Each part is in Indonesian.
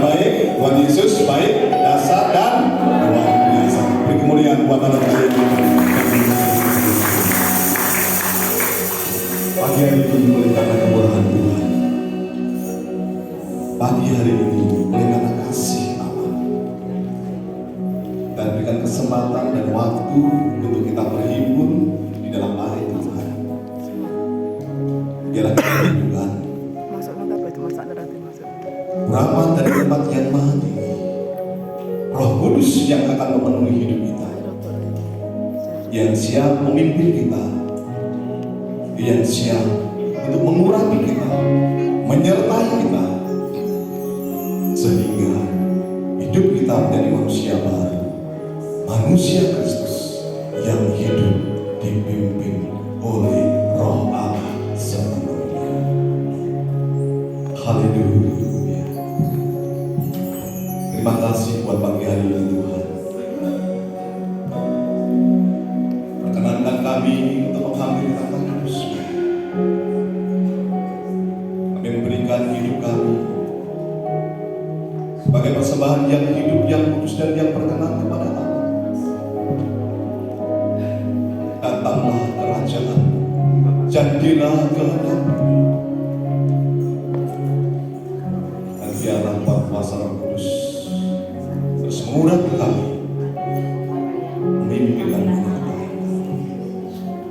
yang baik, Tuhan Yesus baik, dasar dan luar biasa. Beri kemuliaan buat anak saya. Pagi hari ini oleh karena kemurahan Tuhan, pagi hari ini oleh karena kasih Allah, dan berikan kesempatan dan waktu untuk kita berhimpun di dalam hari Tuhan. Biarlah kita berjuang rahmat dari tempat yang maha tinggi, Roh Kudus yang akan memenuhi hidup kita, yang siap memimpin kita, yang siap untuk mengurapi kita, menyertai kita, sehingga hidup kita menjadi manusia baru, manusia Kristus yang hidup dipimpin oleh Roh Allah sepenuhnya. Haleluya. Terima kasih buat pagi hari ini Tuhan. Perkenankan kami untuk menghampiri tangan kudus. Kami memberikan hidup kami sebagai persembahan yang hidup, yang kudus, dan yang berkenan kepada Allah. Datanglah kerajaan, jadilah kehendak-Mu, dan biarlah kuasa Roh Kudus bersemurat di kami, memimpin dan menyertai.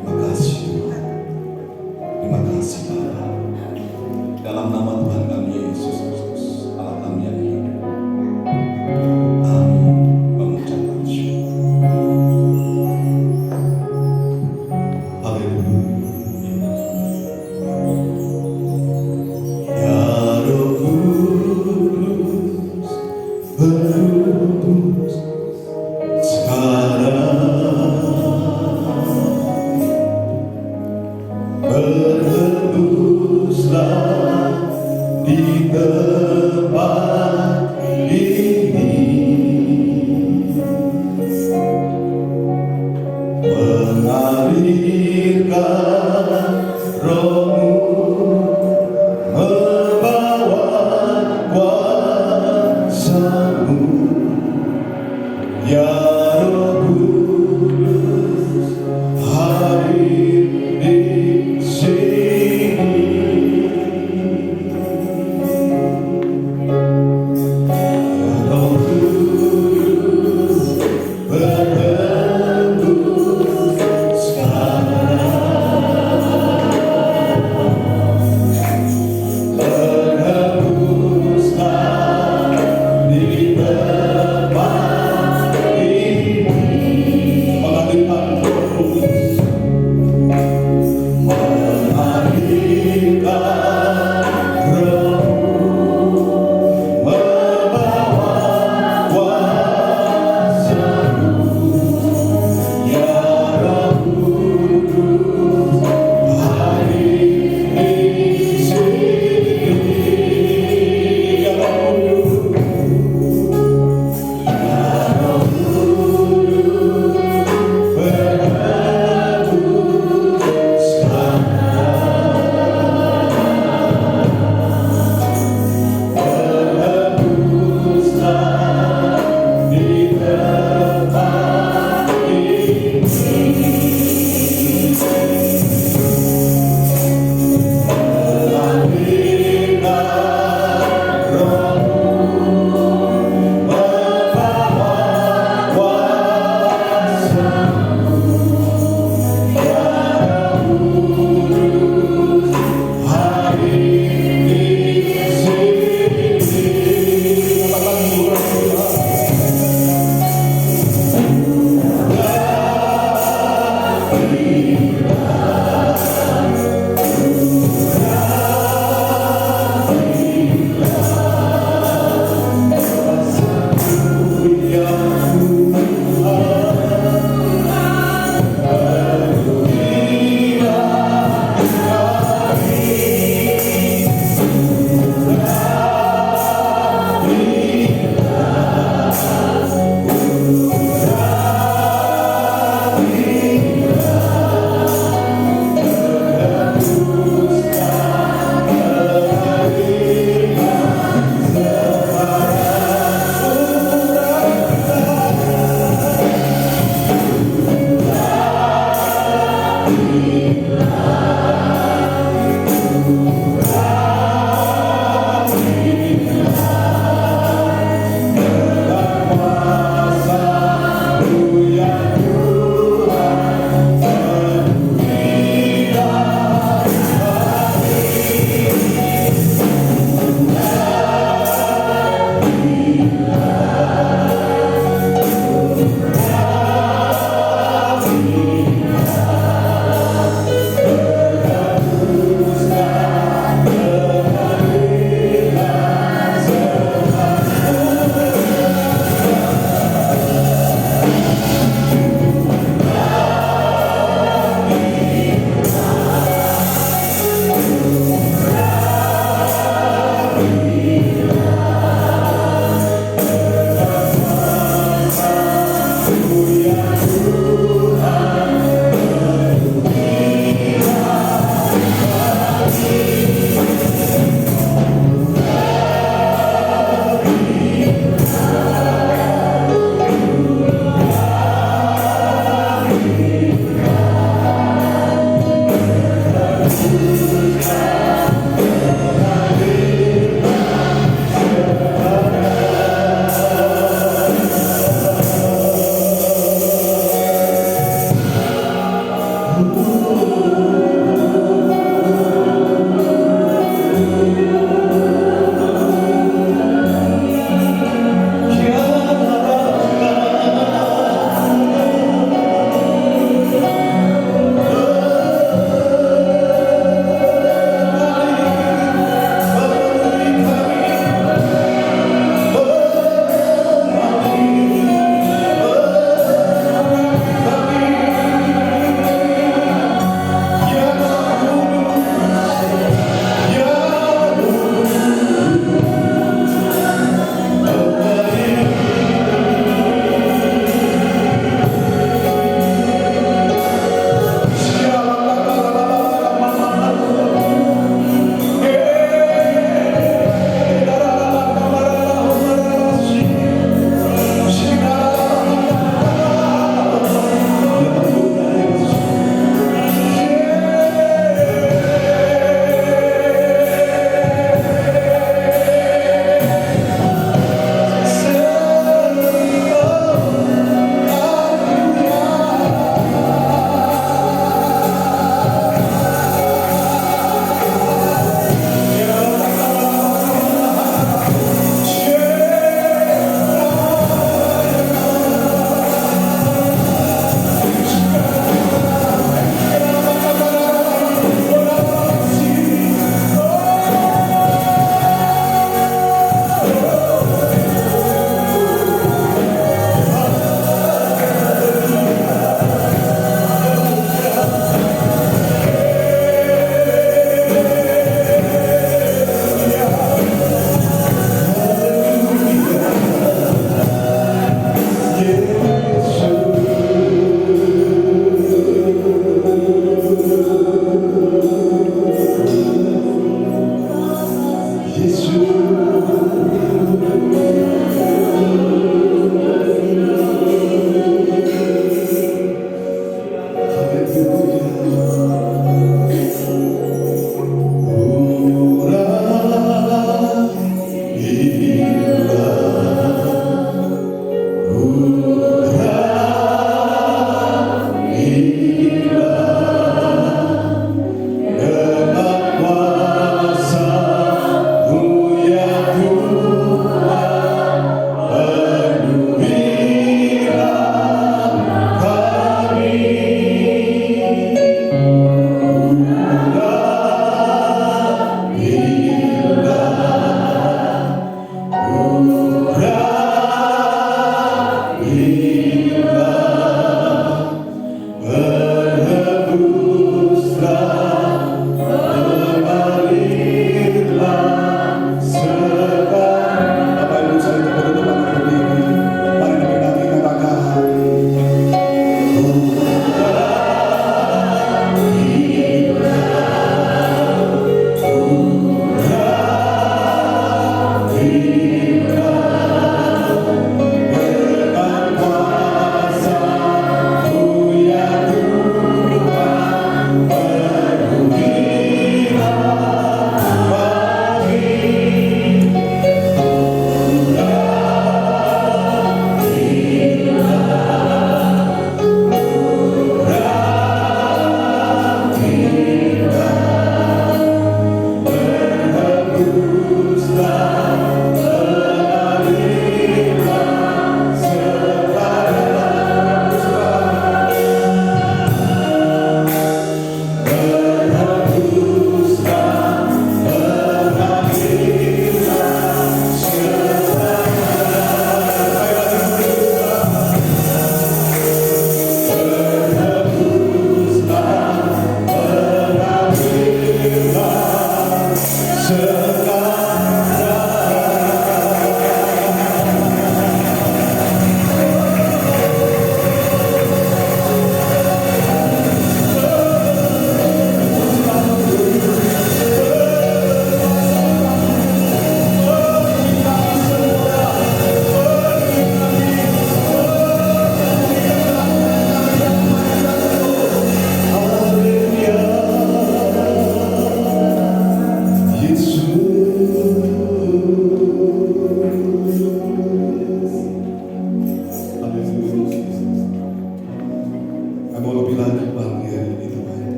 Terima kasih Tuhan, terima kasih Bapa. Dalam nama Tuhan kami Yesus Kristus, Allah kami yang hidup. Amin. Mengucapkan syukur. Haleluya. Ya Roh Kudus, berhembus sekarang, berhembuslah di tempat ini, mengalirkan Roh-Mu, membawa kuasa-Mu. Ya Roh Kudus, hadir di sini.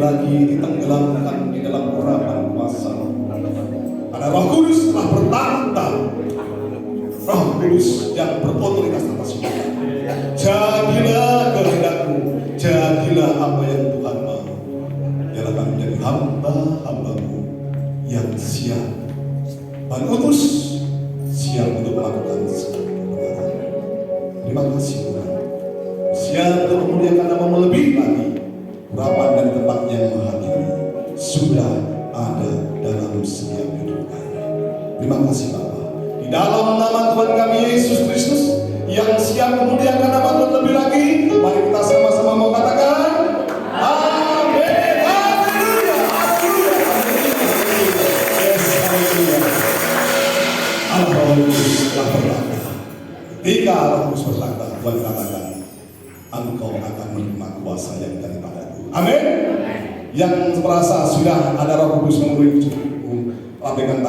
lagi ditenggelamkan di dalam urapan kuasa. Karena Roh Kudus telah bertanda, Roh Kudus yang berotoritas atas kita. Jadilah kehendakmu, jadilah apa yang Tuhan mau. Biarlah kami menjadi hamba-hambamu yang siap dan utus, siap untuk melakukan segala kebenaran. Terima kasih Tuhan. Siap untuk memuliakan namamu lebih lagi. Urapan dan tempat yang menghadiri sudah ada dalam setiap hidup kami. Terima kasih Bapa. Di dalam nama Tuhan kami Yesus Kristus yang siap memuliakan nama Tuhan lebih lagi, mari kita sama-sama mau katakan amin. Haleluya. Haleluya. Yes, haleluya. Allah Roh Kudus telah berlakta. Ketika Roh Kudus berlakta, Tuhan katakan engkau akan menerima kuasa yang daripadaku. Amin. Yang merasa sudah ada Roh Kudus memenuhi hidupmu, lambaikan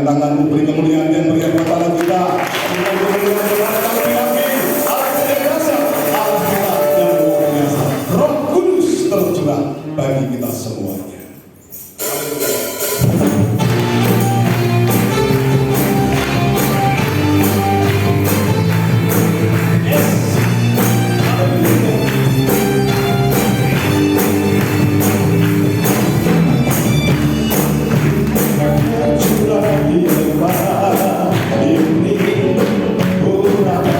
tanganmu, beri kemuliaan dan beri kepada kita. Beri kemuliaan kepada kami. Allah yang kuasa, Allah kita yang luar biasa. Roh Kudus tercurah bagi kita semuanya. Curah di lebar ini, curah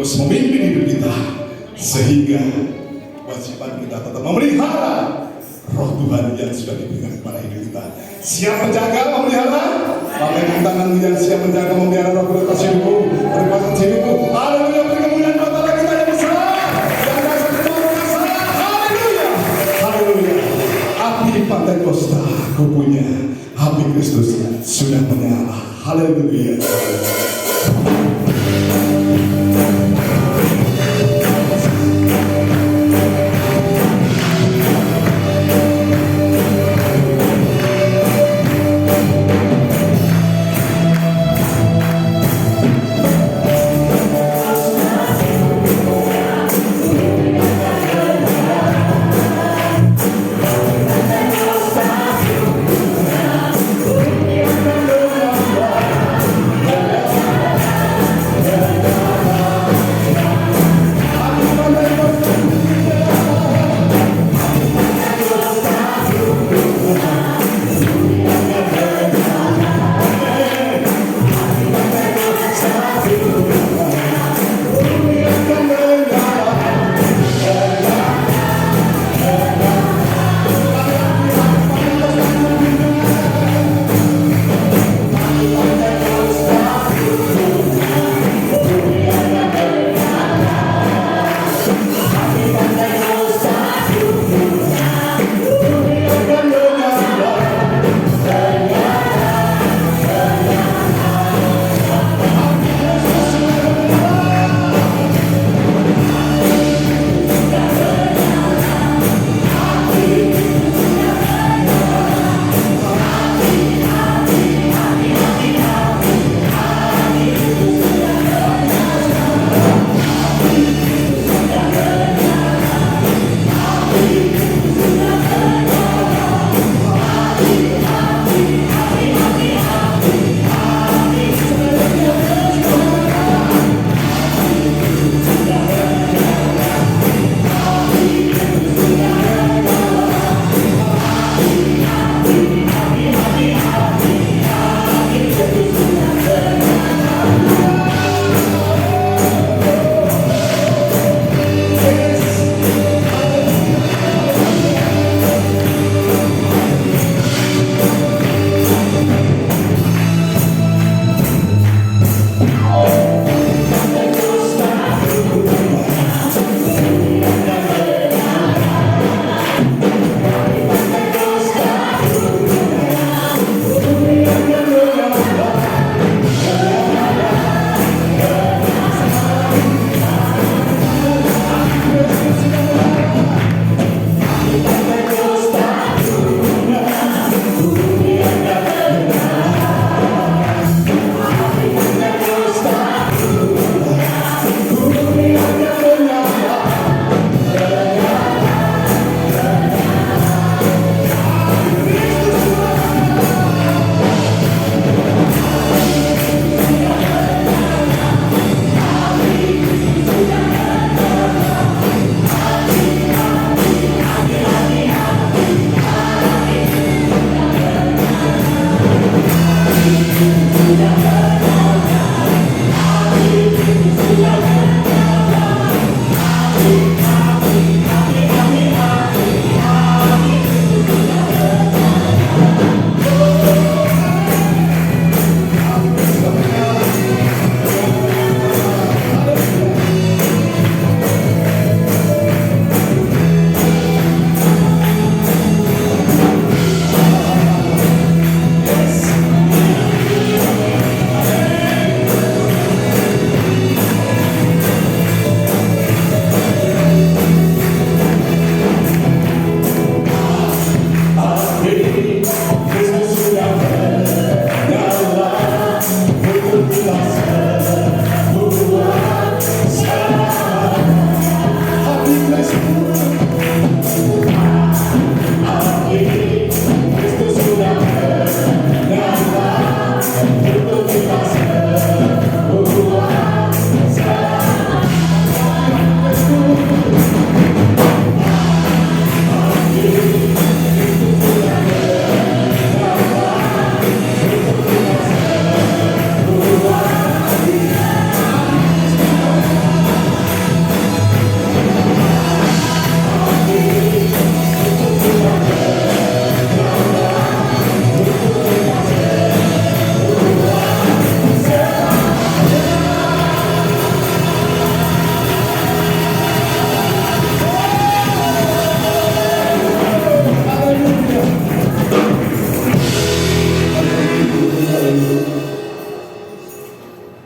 terus memimpin hidup kita, sehingga kewajiban kita tetap memelihara roh Tuhan yang sudah diberikan kepada hidup kita. Siap menjaga, memelihara. Bapakkan tangan yang siap menjaga, memelihara roh Tuhan atas hidupmu, berkuasa hidupmu. Haleluya, beri kemuliaan buat Allah kita yang besar, yang kuasa kuasa. Haleluya, haleluya. Api Pentakosta kupunya, api Kristus sudah menyala. Haleluya.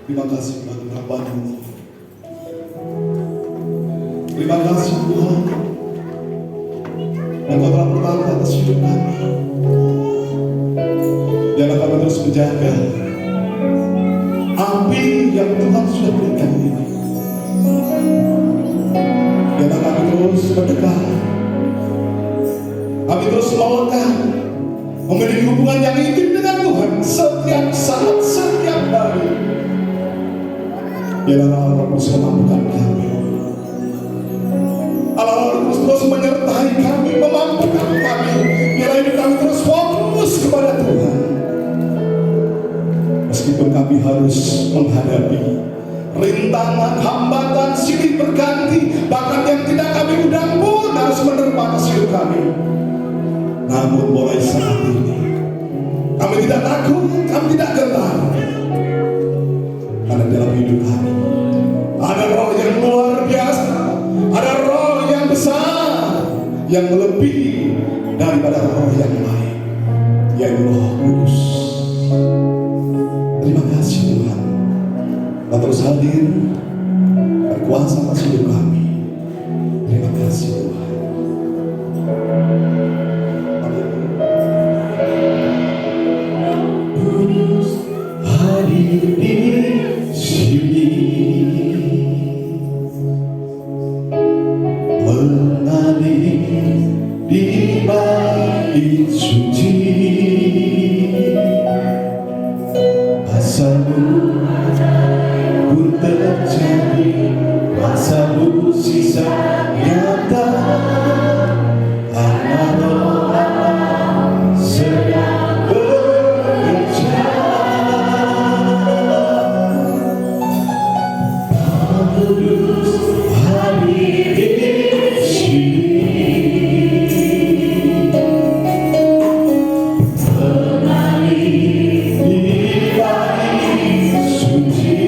Terima kasih Tuhan urapan-Mu. Terima kasih Tuhan Engkau telah bertahan atas hidup kami. Biarlah kami terus menjaga api yang Tuhan sudah berikan ini. Biarlah kami terus mendekat, kami terus melekat, memiliki hubungan yang intim dengan Tuhan setiap saat, setiap hari. Biarlah Roh Kudus memampukan kami. Allah terus menyertai kami, memampukan kami. Biarlah hidup kami terus fokus kepada Tuhan. Meskipun kami harus menghadapi rintangan, hambatan, silih berganti, bahkan yang tidak kami undang pun harus menerpa atas hidup kami. Namun mulai saat ini kami tidak takut, kami tidak gentar, karena dalam hidup kami ada Roh yang luar biasa, ada Roh yang besar, yang melebihi daripada roh yang lain, yaitu Roh Kudus. Terima kasih Tuhan, Kau terus hadir, berkuasa atas hidup kami. Terima kasih Tuhan. Kudus hadir di sini, mengalir di bait suci. Kuasa-Mu pun terjadi, kuasa-Mu sisa nyata. Anak Roh Allah sedang bekerja. Kudus hadir di sini, mengalir di bait suci.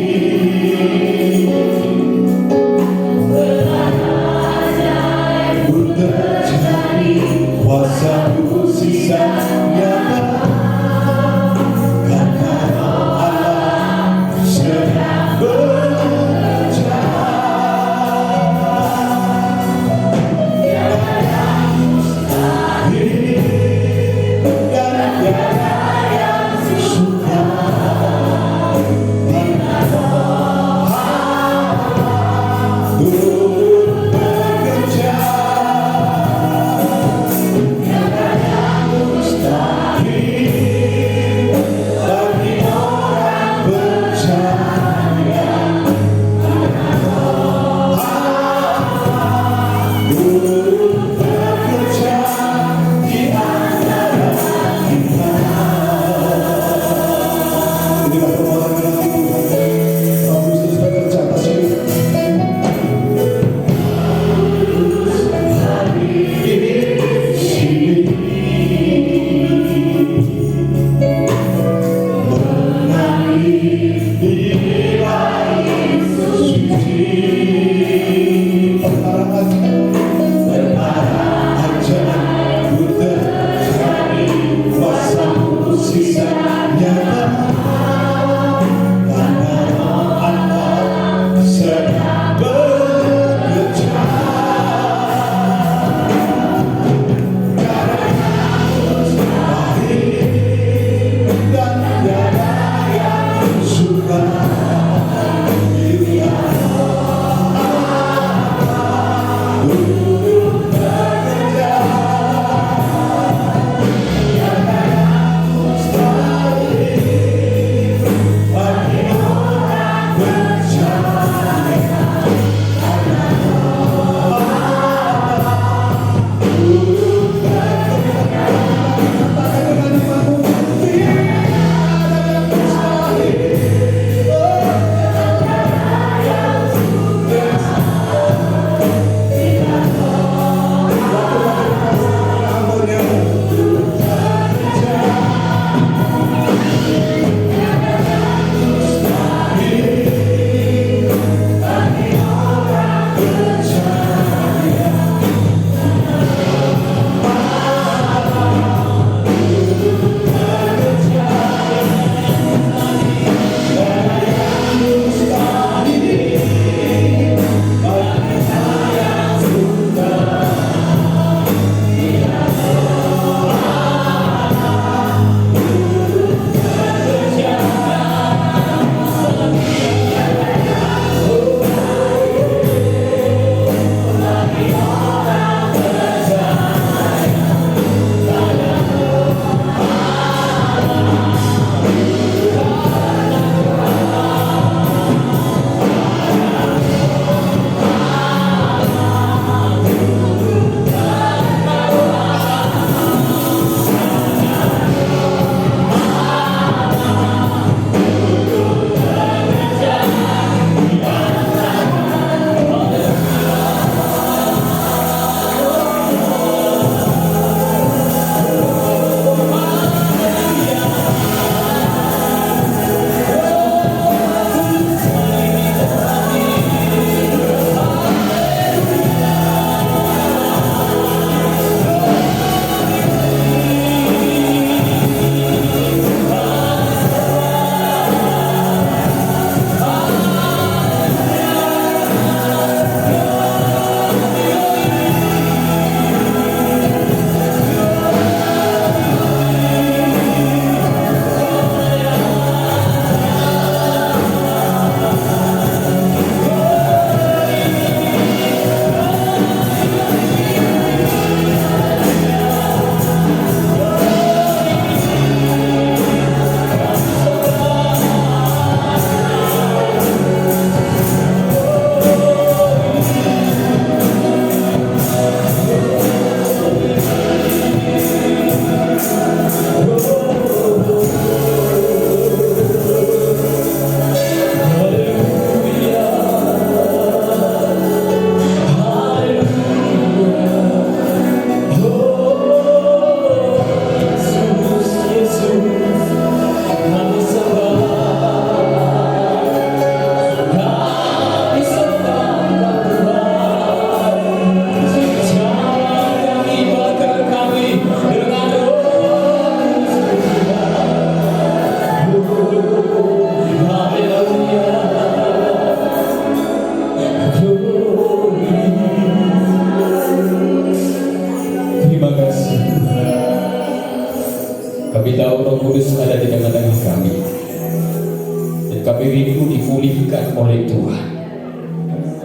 kami rindu dipulihkan oleh Tuhan,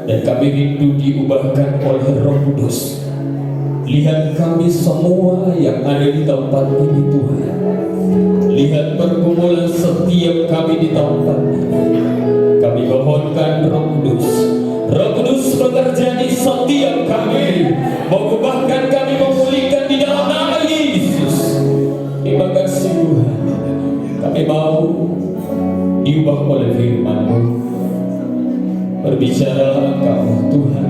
dan kami rindu diubahkan oleh Roh Kudus. Lihat kami semua yang ada di tempat ini Tuhan. Lihat pergumulan setiap kami di tempat ini. Kami mohonkan Roh Kudus. Roh Kudus bekerja di setiap kami, mengubahkan kami, memulihkan di dalam nama Yesus. Terima kasih Tuhan. Kami mau diubah oleh firman-Mu. Berbicaralah Engkau Tuhan.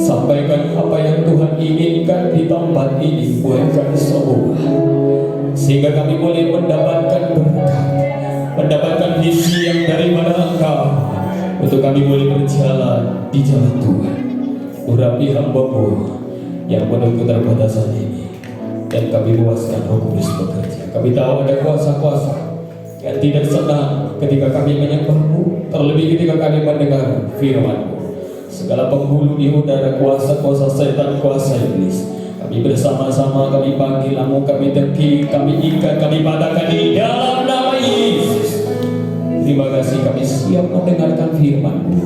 Sampaikan apa yang Tuhan inginkan di tempat ini buat kami semua, sehingga kami boleh mendapatkan berkat, mendapatkan visi yang daripada Engkau, untuk kami boleh berjalan di jalan Tuhan. Urapi hamba-Mu yang penuh keterbatasan ini, dan kami luaskan Roh Kudus bekerja. Kami tahu ada kuasa-kuasa yang tidak senang ketika kami menyembah-Mu, terlebih ketika kami mendengar firman-Mu. Segala penghulu di udara, kuasa-kuasa setan, kuasa iblis, kami bersama-sama, kami panggil namu, kami deki, kami ikat, kami patahkan di dalam nama Yesus. Terima kasih, kami siap mendengarkan firman-Mu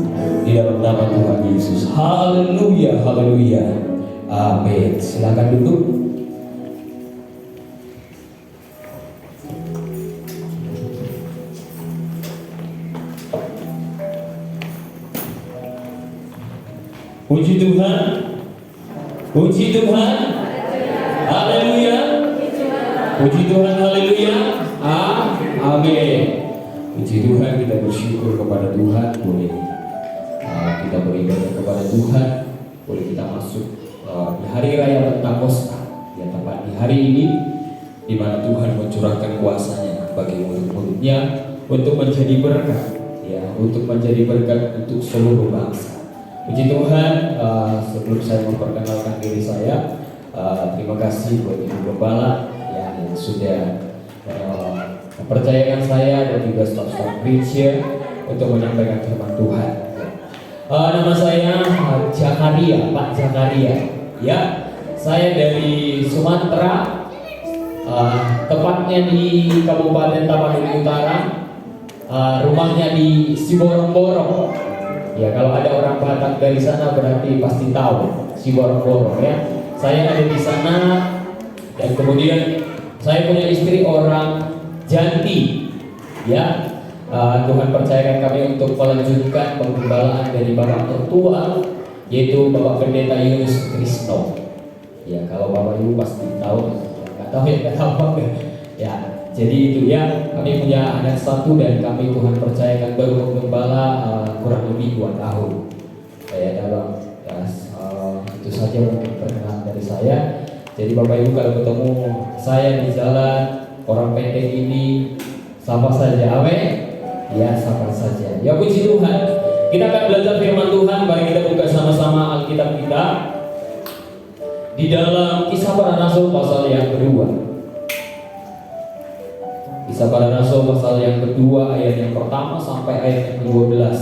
di dalam nama Tuhan Yesus. Haleluya, haleluya, amin. Silakan duduk. Puji Tuhan, puji Tuhan, haleluya, puji Tuhan, haleluya, amin. Puji Tuhan, kita bersyukur kepada Tuhan, boleh kita beribadah kepada Tuhan, boleh kita masuk di hari raya Pentakosta, ya tepat di hari ini, di mana Tuhan mencurahkan kuasanya bagi murid-muridnya untuk menjadi berkat, ya, untuk menjadi berkat untuk seluruh bangsa. Puji Tuhan, sebelum saya memperkenalkan diri saya, terima kasih buat Ibu Gembala yang sudah mempercayakan saya dan juga staf-staf preacher untuk menyampaikan firman Tuhan. Nama saya Zakaria, Pak Zakaria. Ya, saya dari Sumatera, tepatnya di Kabupaten Tapanuli Utara, rumahnya di Siborong-Borong. Ya, kalau ada orang Batak dari sana berarti pasti tahu Siborong-Borong, ya. Saya ada di sana, dan kemudian saya punya istri orang Janti, ya. Tuhan percayakan kami untuk melanjutkan penggembalaan dari bapak tertua, yaitu Bapak Pendeta Yunus Krisno. Ya, kalau Bapak Ibu pasti tahu, nggak tahu ya, nggak tahu ya. Jadi itu ya, kami punya anak satu dan kami Tuhan percayakan baru menggembala kurang lebih 2 tahun. Dalam itu saja mungkin perkenalan dari saya. Jadi Bapak Ibu kalau ketemu saya di jalan, orang pendek ini, sapa saja, amin. Ya, sapa saja. Ya, puji Tuhan. Kita akan belajar firman Tuhan. Mari kita buka sama-sama Alkitab kita di dalam Kisah Para Rasul pasal yang kedua. Kisah Para Rasul pasal yang kedua, ayat yang pertama sampai ayat yang ke-12.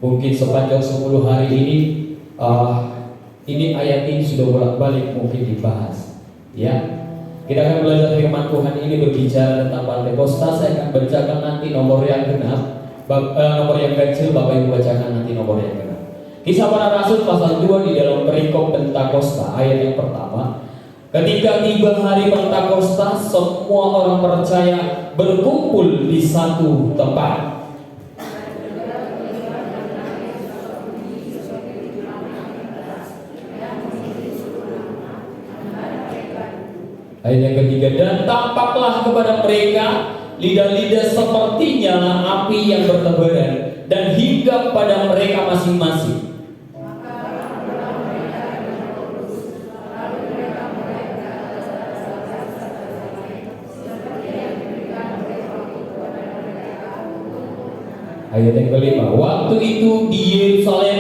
Mungkin sepanjang 10 hari ini ayat ini sudah bolak-balik mungkin dibahas. Ya, kita akan belajar firman Tuhan ini berbicara tentang Pentakosta. Saya akan bacakan nanti nomor yang genap, nomor yang kecil, Bapak Ibu bacakan nanti nomor yang genap. Kisah Para Rasul pasal 2 di dalam perikop Pentakosta, ayat yang pertama. Ketika tiba hari Pentakosta, semua orang percaya berkumpul di satu tempat. Ayat yang ketiga, dan tampaklah kepada mereka lidah-lidah seperti nyala api yang bertebaran dan hinggap pada mereka masing-masing. Ayat yang kelima, waktu itu di Yerusalem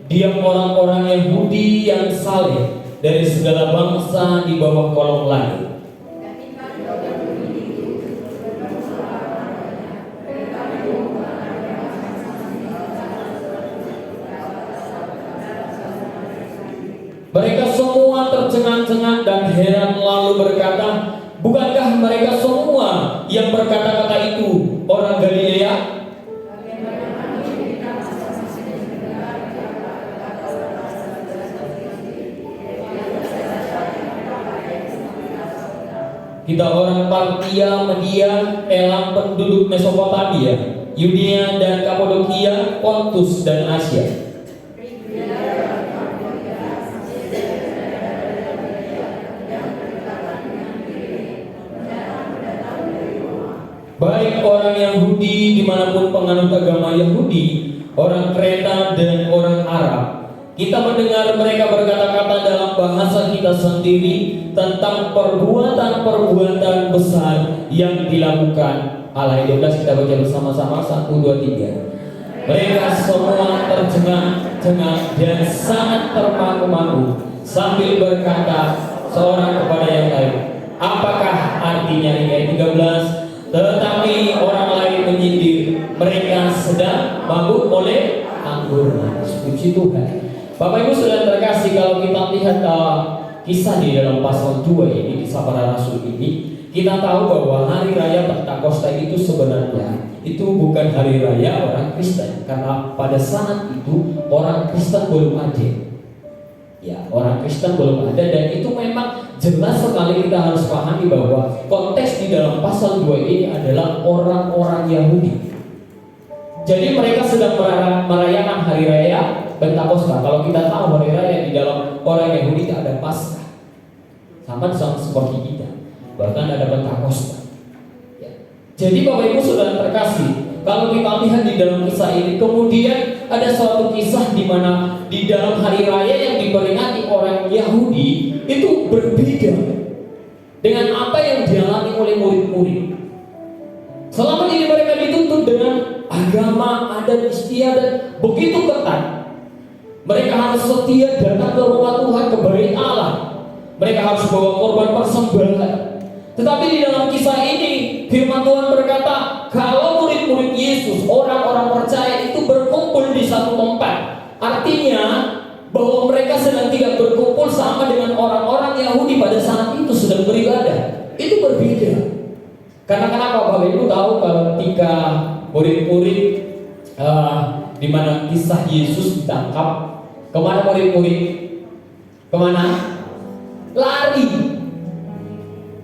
diam orang-orang Yahudi yang saleh dari segala bangsa di bawah kolong langit. Mereka semua tercengang-cengang dan heran lalu berkata, bukankah mereka semua yang berkata-kata itu orang Galilea? Kita orang Partia, Media, Elam, penduduk Mesopotamia, Yudea dan Kapadokia, Pontus dan Asia. Baik orang Yahudi dimanapun penganut agama Yahudi, orang Kreta dan orang Arab, kita mendengar mereka berkata-kata dalam bahasa kita sendiri tentang perbuatan-perbuatan besar yang dilakukan Allah. 12 kita baca bersama-sama, 1, 2, 3. Mereka semua tercengang-cengang dan sangat termangu-mangu sambil berkata seorang kepada yang lain, apakah artinya ini? Ayat 13. Tetapi orang lain menyindir, mereka sedang mabuk oleh anggur manis. Puji Tuhan. Bapak Ibu Saudara terkasih, kalau kita lihat kisah di dalam pasal 2 ini, kisah para rasul ini, kita tahu bahwa hari raya Pentakosta itu sebenarnya itu bukan hari raya orang Kristen, karena pada saat itu orang Kristen belum ada. Ya, orang Kristen belum ada, dan itu memang jelas sekali kita harus pahami bahwa konteks di dalam pasal 2 ini adalah orang-orang Yahudi. Jadi mereka sedang merayakan hari raya Pentakosta. Kalau kita tahu hari raya di dalam orang Yahudi itu ada Paskah, sama seperti kita, bahkan ada Pentakosta. Ya. Jadi Bapak Ibu Saudara terkasih, kalau kita lihat di dalam kisah ini, kemudian ada suatu kisah di mana di dalam hari raya yang diperingati orang Yahudi itu berbeda dengan apa yang dialami oleh murid-murid. Selama ini mereka dituntut dengan agama, adat istiadat begitu ketat. Mereka harus setia datang ke rumah Tuhan, ke bait Allah. Mereka harus bawa korban persembahan. Tetapi di dalam kisah ini firman Tuhan berkata, kalau murid-murid Yesus, orang-orang percaya itu berkumpul di satu tempat, artinya bahwa mereka sedang tidak berkumpul sama dengan orang-orang Yahudi pada saat itu sedang beribadah. Itu berbeda. Karena kenapa? Bapak Ibu tahu kalau ketika murid-murid di mana kisah Yesus ditangkap, kemana murid-murid? Kemana?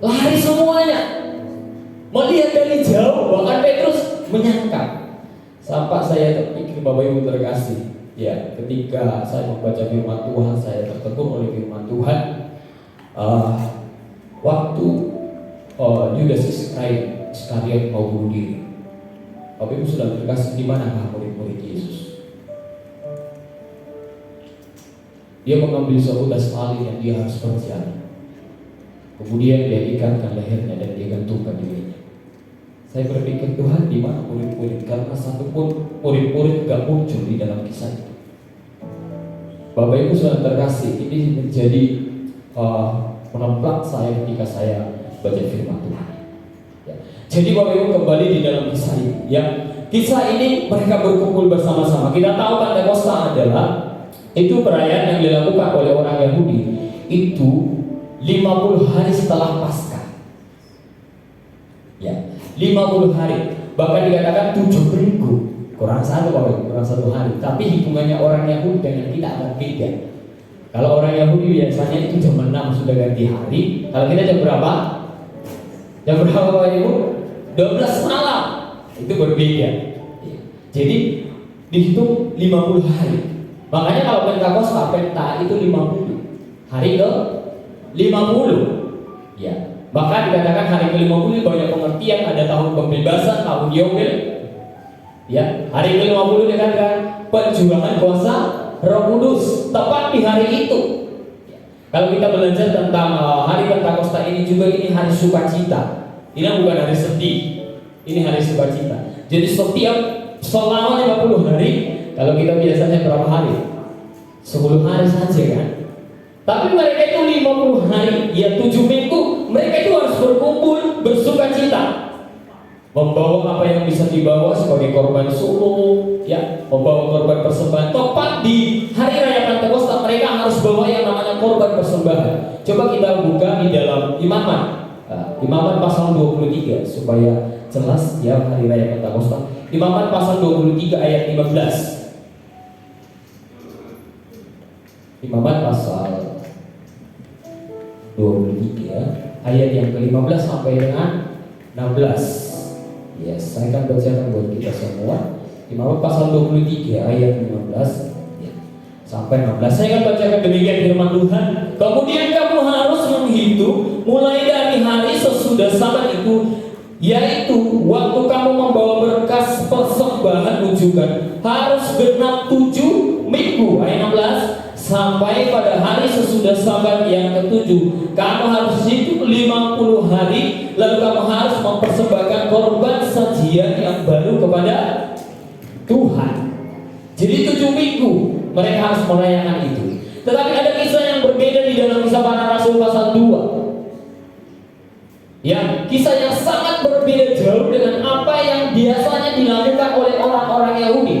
Lari semuanya, melihat dari jauh. Bahkan Petrus menyangka. Sampai saya terpikir, Bapak Ibu terkasih, ya, ketika saya membaca firman Tuhan, saya tertegun oleh firman Tuhan. Waktu Yudas Iskariot mau bunuh diri, Bapak Ibu sudah terkasih, di mana murid-murid Yesus? Dia mengambil suatu tas tali yang dia harus berjalan. Kemudian dia ikatkan lehernya dan dia gantungkan dirinya. Saya berpikir, Tuhan, di mana murid-murid? Karena satupun murid-murid gak muncul di dalam kisah itu. Bapak Ibu sudah terkasih, ini menjadi penemplak saya ketika saya baca firman Tuhan. Ya. Jadi Bapak Ibu kembali di dalam kisah ini. Ya, kisah ini mereka berkumpul bersama-sama. Kita tahu Pentakosta adalah itu perayaan yang dilakukan oleh orang Yahudi itu 50 hari setelah Paskah. Ya, 50 hari. Bahkan dikatakan 7 minggu. Kurang satu hari. Tapi hitungannya orang Yahudi dengan kita akan beda. Kalau orang Yahudi biasanya itu jam 6 sudah ganti hari. Kalau kita jam berapa? Jam berapa Bapak Ibu? 12 malam. Itu berbeda. Jadi dihitung 50 hari. Makanya kalau Pentakosta, Penta itu 50. Hari ke 50. Ya. Bahkan dikatakan hari ke-50 banyak pengertian, ada tahun pembebasan, tahun Yobel. Ya, hari ke-50 dikatakan perjuangan kuasa Roh Kudus, tepat di hari itu. Ya. Kalau kita belajar tentang hari Pentakosta ini juga, ini hari sukacita. Ini bukan hari sedih. Ini hari sukacita. Jadi setiap selama 50 hari, kalau kita biasanya berapa hari? 10 hari saja kan. Tapi mereka itu 50 hari, ya 7 minggu, mereka itu harus berkumpul, bersukacita, membawa apa yang bisa dibawa sebagai korban suruh, ya, membawa korban persembahan. Tepat di hari raya Pentakosta mereka harus bawa yang namanya korban persembahan. Coba kita buka di dalam Imamat pasal 23 supaya jelas ya hari raya Pentakosta. Imamat pasal 23 ayat 15. Imamat pasal 23 ayat yang ke-15 sampai dengan 16. Yes, saya akan bacakan buat kita semua. Imamat pasal 23 ayat 15 ya, sampai 16. Saya akan bacakan demikian firman Tuhan. Kemudian kamu harus menghitung mulai dari hari sesudah Sabat itu, yaitu waktu kamu membawa berkas persembahan unjukan, harus genap 7 minggu. Ayat 16. Sampai pada hari sesudah Sabat yang ke-7, kamu harus hidup 50 hari, lalu kamu harus mempersembahkan korban sajian yang baru kepada Tuhan. Jadi 7 minggu mereka harus merayakan itu. Tetapi ada kisah yang berbeda di dalam Kisah Para Rasul pasal 2. Ya, kisah yang sangat berbeda jauh dengan apa yang biasanya dilakukan oleh orang-orang Yahudi.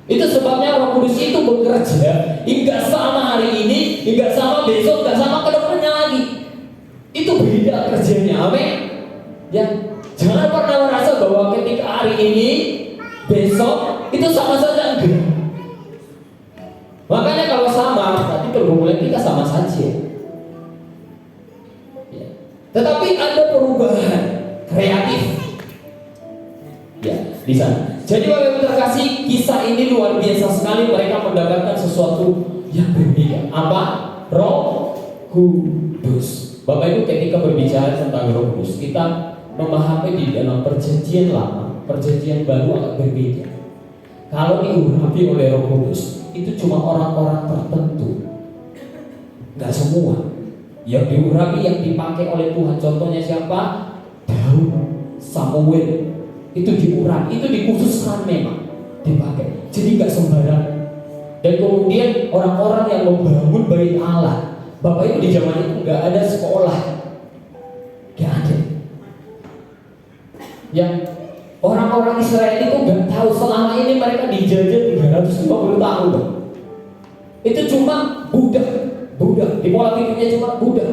Itu sebabnya Roh Kudus itu bekerja hingga sama hari ini, hingga sama besok, hingga sama kedepannya lagi. Itu beda kerjanya, amin. Ya, jangan pernah merasa bahwa ketika hari ini, besok itu sama saja, enggak. Makanya kalau sama, berarti pergumulan kita sama saja. Ya. Tetapi ada perubahan kreatif. Ya, di sana. Jadi Bapak Ibu terkasih, kisah ini luar biasa sekali. Mereka mendapatkan sesuatu yang berbeda. Apa? Roh Kudus. Bapak Ibu ketika berbicara tentang Roh Kudus, kita memahami di dalam perjanjian lama, perjanjian baru agak berbeda. Kalau diurapi oleh Roh Kudus, itu cuma orang-orang tertentu, nggak semua. Yang diurapi, yang dipakai oleh Tuhan, contohnya siapa? Daud, Samuel. Itu diurapi, itu dikhususkan memang dipakai. Jadi nggak sembarang. Dan kemudian orang-orang yang membangun bait Allah, Bapak Ibu di zaman itu nggak ada sekolah, nggak ada. Yang orang-orang Israel itu nggak tahu selama ini mereka dijajah 350 tahun. Itu cuma budak. Di pola pikirnya cuma budak.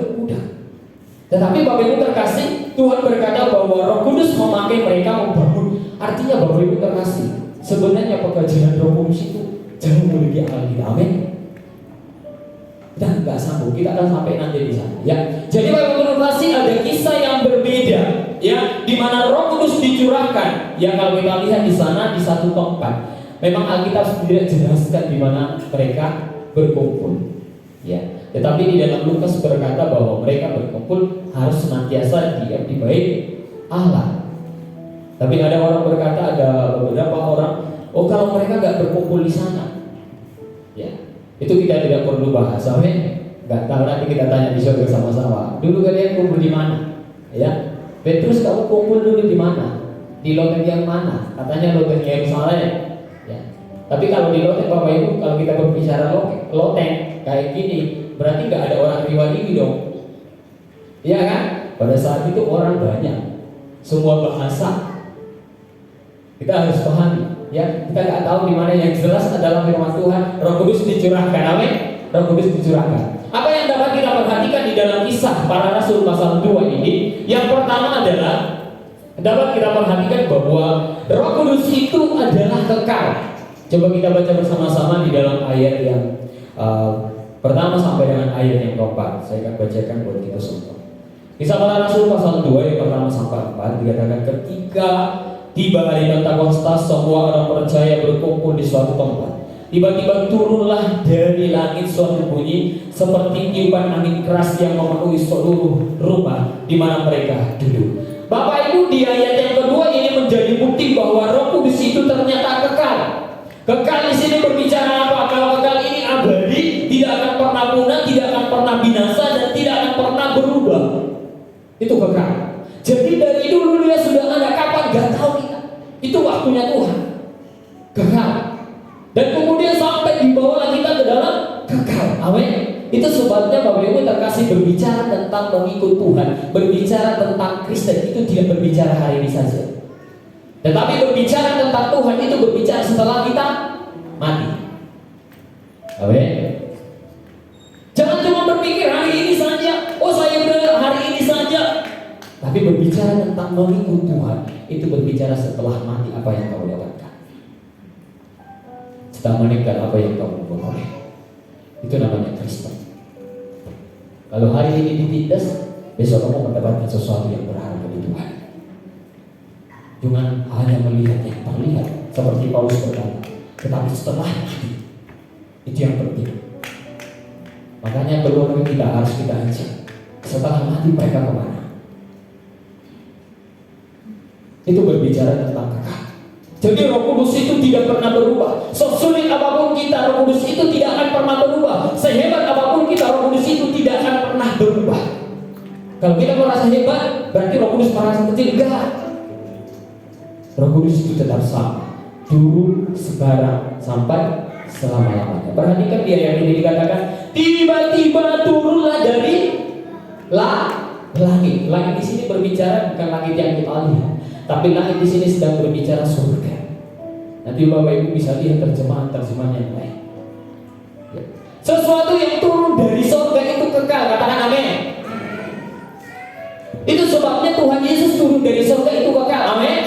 Tetapi Bapak Ibu terkasih, Tuhan berkata bahwa Roh Kudus memakai mereka membangun. Artinya Bapak Ibu terkasih, sebenarnya pekerjaan Roh Kudus itu jauh melebihi akal kita, amin. Dan nggak sanggup, kita akan sampai nanti di sana. Ya, jadi Bapak Ibu terkasih, ada kisah yang berbeda, ya, di mana Roh Kudus dicurahkan. Ya, kalau kita lihat di sana di satu tempat, memang Alkitab tidak jelaskan di mana mereka berkumpul. Ya, tetapi di dalam Lukas berkata bahwa mereka berkumpul harus senantiasa diam di bait Allah. Tapi ada orang berkata, ada beberapa orang, oh kalau mereka nggak berkumpul di sana, ya itu kita tidak perlu bahas, amin. Nggak tahu, nanti kita tanya di surga sama-sama. Dulu kalian kumpul di mana? Ya, Petrus, kamu kumpul dulu di mana? Di loteng yang mana? Katanya loteng Yerusalem. Ya. Tapi kalau di loteng Bapak Ibu, kalau kita berbicara loteng kayak gini, berarti nggak ada orang riwayat dong, iya kan? Pada saat itu orang banyak, semua bahasa kita harus pahami. Ya, kita nggak tahu di mana. Yang jelas adalah firman Tuhan, Roh Kudus dicurahkan, amin. Roh Kudus dicurahkan. Apa yang dapat kita perhatikan di dalam Kisah Para Rasul pasal 2 ini? Yang pertama adalah dapat kita perhatikan bahwa Roh Kudus itu adalah kekal. Coba kita baca bersama-sama di dalam ayat yang pertama sampai dengan ayat yang keempat. Saya akan bacakan buat kita semua. Kisah Para Rasul pasal 2 yang pertama sampai 4 dikatakan, ketika tiba hari Pentakosta, semua orang percaya berkumpul di suatu tempat. Tiba-tiba turunlah dari langit suatu bunyi seperti tiupan angin keras yang memenuhi seluruh rumah di mana mereka duduk. Bapak Ibu, di ayat yang kedua ini menjadi bukti bahwa Roh Kudus itu ternyata kekal. Kekal di sini berbicara apa? Kalau kekal ini abadi, tidak akan pernah punah, tidak akan pernah binasa, dan tidak akan pernah berubah. Itu kekal. Jadi dari dulu dia sudah ada, kapan gak tahu kita. Itu waktunya Tuhan. Kekal. Dan kemudian sampai dibawa kita ke dalam kekal. Amin. Itu sebabnya Bapak Ibu terkasih, berbicara tentang mengikut Tuhan, berbicara tentang Kristen, itu tidak berbicara hari ini saja. Tetapi berbicara tentang Tuhan itu berbicara setelah kita mati. Amin. Jangan cuma berpikir hari ini saja, oh saya benar hari ini saja. Tapi berbicara tentang mengikut Tuhan, itu berbicara setelah mati apa yang kamu dapatkan. Setelah meninggal apa yang kamu peroleh. Itu namanya Kristen. Kalau hari ini ditindas, besok kamu mendapatkan sesuatu yang berharga di Tuhan. Jangan hanya melihat yang terlihat seperti Paulus berkata, tetapi setelah itu yang penting. Makanya keluarga kita harus kita ajak. Setelah mati mereka kemana? Itu berbicara tentang kekal. Jadi Roh Kudus itu tidak pernah berubah. Sesulit apapun kita, Roh Kudus itu tidak akan pernah berubah. Sehebat apapun kita, Roh Kudus itu tidak akan pernah berubah. Kalau kita merasa hebat, berarti Roh Kudus merasa kecil. Enggak. Roh Kudus itu tetap sama, dulu, sekarang, sampai selama-lamanya. Perhatikan di ayat ini dikatakan, tiba-tiba turunlah dari langit. Langit di sini berbicara bukan langit yang kita lihat, tapi langit di sini sedang berbicara surga. Nanti Bapak Ibu bisa lihat terjemahan yang lain. Sesuatu yang turun dari surga itu kekal, katakan amin. Itu sebabnya Tuhan Yesus turun dari surga itu kekal, amin.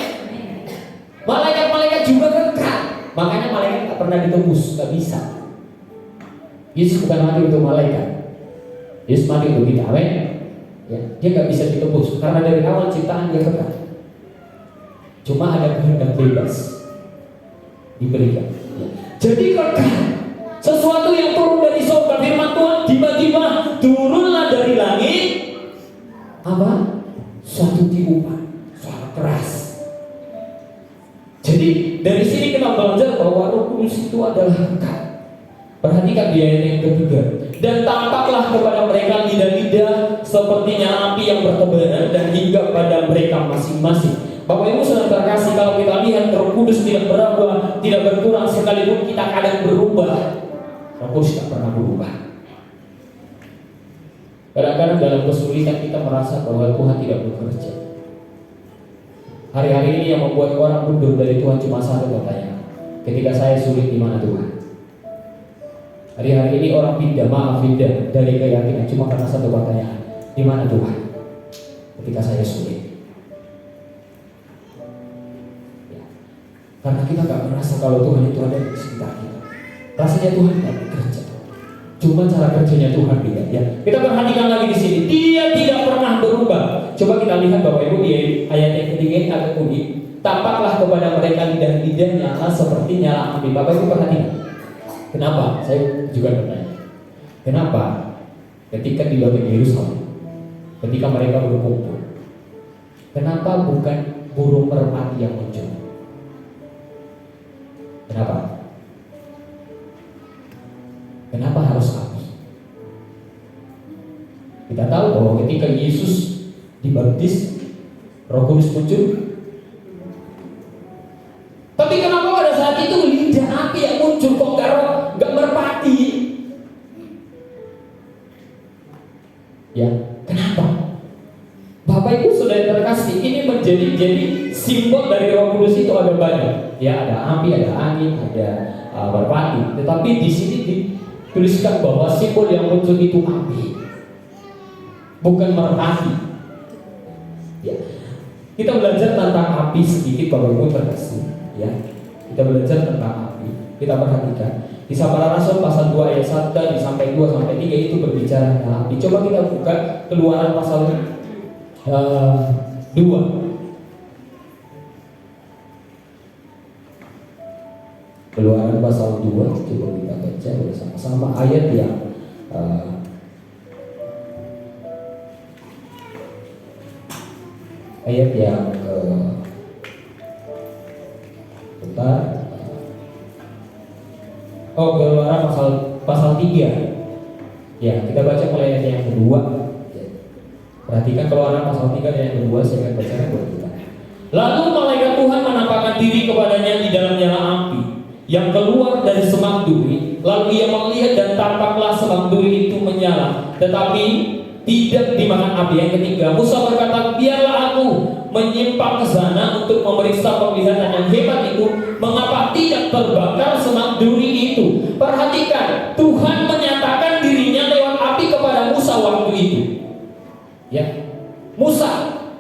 Malaikat-malaikat juga kekal. Makanya malaikat tak pernah ditembus, gak bisa. Yesus bukan mati untuk malaikat, Yesus mati untuk kita, amin. Ya, dia gak bisa ditembus karena dari awal ciptaan dia kekal. Cuma ada kehendak bebas diberikan. Ya. Jadi kekal. Sesuatu yang turun dari surga, firman Tuhan tiba-tiba turunlah dari langit. Apa? Suatu tiupan, suara keras. Jadi dari sini kita belajar bahwa Roh Kudus itu adalah kekal. Perhatikan di ayat yang ketiga. Dan tampaklah kepada mereka lidah-lidah sepertinya api yang bertebaran dan hingga pada mereka masing-masing. Bapak Ibu saudara terkasih, kalau kita lihat Roh Kudus tidak berubah, tidak berkurang, sekalipun kita kadang berubah, Roh Kudus tidak pernah berubah. Kadang-kadang dalam kesulitan kita merasa bahwa Tuhan tidak bekerja. Hari-hari ini yang membuat orang mundur dari Tuhan cuma satu pertanyaan. Ketika saya sulit, di mana Tuhan? Hari-hari ini orang pindah dari keyakinan cuma karena satu pertanyaan. Di mana Tuhan? Ketika saya sulit. Ya. Karena kita gak merasa kalau Tuhan itu ada di sekitar kita. Rasanya Tuhan tidak bekerja. Cuma cara kerjanya Tuhan beda. Ya. Kita perhatikan lagi di sini. Dia tidak pernah berubah. Coba kita lihat Bapak Ibu di ayat yang ketiga ini agak unik. Tampaklah kepada mereka lidah-lidah nyala seperti nyala api. Bapak Ibu perhatikan. Kenapa? Saya juga bertanya. Kenapa ketika di Bapak Yerusalem, ketika mereka berkumpul, kenapa bukan burung merpati yang muncul? Kenapa? Kenapa harus api? Kita tahu bahwa ketika Yesus dibaptis, Roh Kudus muncul. Tapi kenapa pada saat itu lidah api yang muncul kok gak merpati? Ya, kenapa? Bapak Ibu sudah terkasih, ini menjadi simbol dari Roh Kudus itu ada banyak. Ya, ada api, ada angin, ada merpati. Tetapi di sini dituliskan bahwa simbol yang muncul itu api, bukan merpati. Ya. Kita belajar tentang api sedikit Bapak Ibu terkasih. Ya. Kita belajar tentang api. Kita perhatikan Kisah Para Rasul pasal 2 ayat 1 sampai 2 sampai 3 itu berbicara tentang api. Coba kita buka Keluaran pasal 2. Keluaran pasal 2, coba kita baca bersama-sama ayat yang Keluaran pasal 3. Ya, kita baca mulai ayat yang kedua. Perhatikan Keluaran pasal 3 ayat yang kedua, saya akan baca buat kita. Lalu malaikat Tuhan menampakkan diri kepadanya di dalam nyala api yang keluar dari semak duri. Lalu ia melihat dan tampaklah semak duri itu menyala, tetapi tidak dimakan api. Yang ketiga, Musa berkata, biarlah aku menyimpang ke sana untuk memeriksa penglihatan yang hebat itu, mengapa tidak terbakar semak duri itu. Perhatikan, Tuhan menyatakan dirinya lewat api kepada Musa waktu itu. Ya, Musa,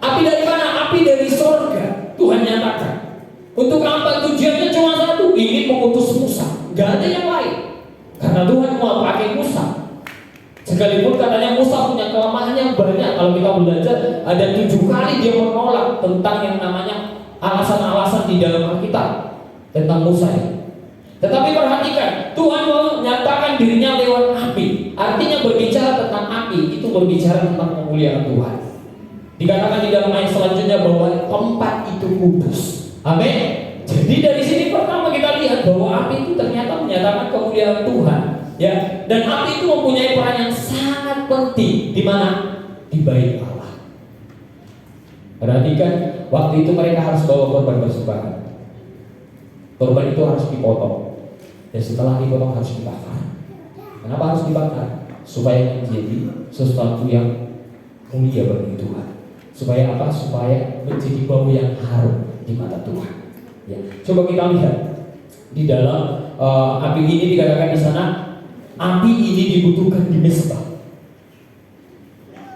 api dari mana? Api dari surga. Tuhan nyatakan. Untuk apa? Tujuannya cuma satu, ingin mengutus Musa. Gak ada yang lain. Karena Tuhan mau pakai Musa. Sekalipun katanya Musa punya kelemahan yang banyak. Kalau kita belajar, ada 7 kali dia menolak tentang yang namanya alasan-alasan di dalam Alkitab tentang Musa ini. Tetapi perhatikan, Tuhan mau menyatakan dirinya lewat api. Artinya berbicara tentang api, itu berbicara tentang kemuliaan Tuhan. Dikatakan di dalam ayat selanjutnya bahwa tempat itu kudus. Amin. Jadi dari sini pertama kita lihat bahwa api itu ternyata menyatakan kemuliaan Tuhan. Ya, dan api itu mempunyai peran yang sangat penting di mana? Di bait Allah. Perhatikan, waktu itu mereka harus bawa korban persembahan. Korban itu harus dipotong, dan setelah dipotong harus dibakar. Kenapa harus dibakar? Supaya menjadi sesuatu yang mulia bagi Tuhan. Supaya apa? Supaya menjadi bau yang harum di mata Tuhan. Ya, coba kita lihat di dalam api ini dikatakan di sana. Api ini dibutuhkan di mezbah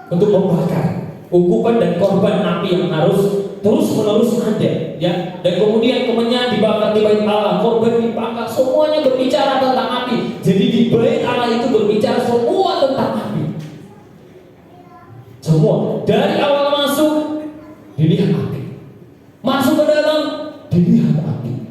untuk membakar ukupan dan korban api yang harus terus-menerus ada, ya. Dan kemudian kemenyan dibakar di bait Allah, korban dibakar, semuanya berbicara tentang api. Jadi di bait Allah itu berbicara semua tentang api. Semua dari awal masuk dilihat api, masuk ke dalam dilihat api.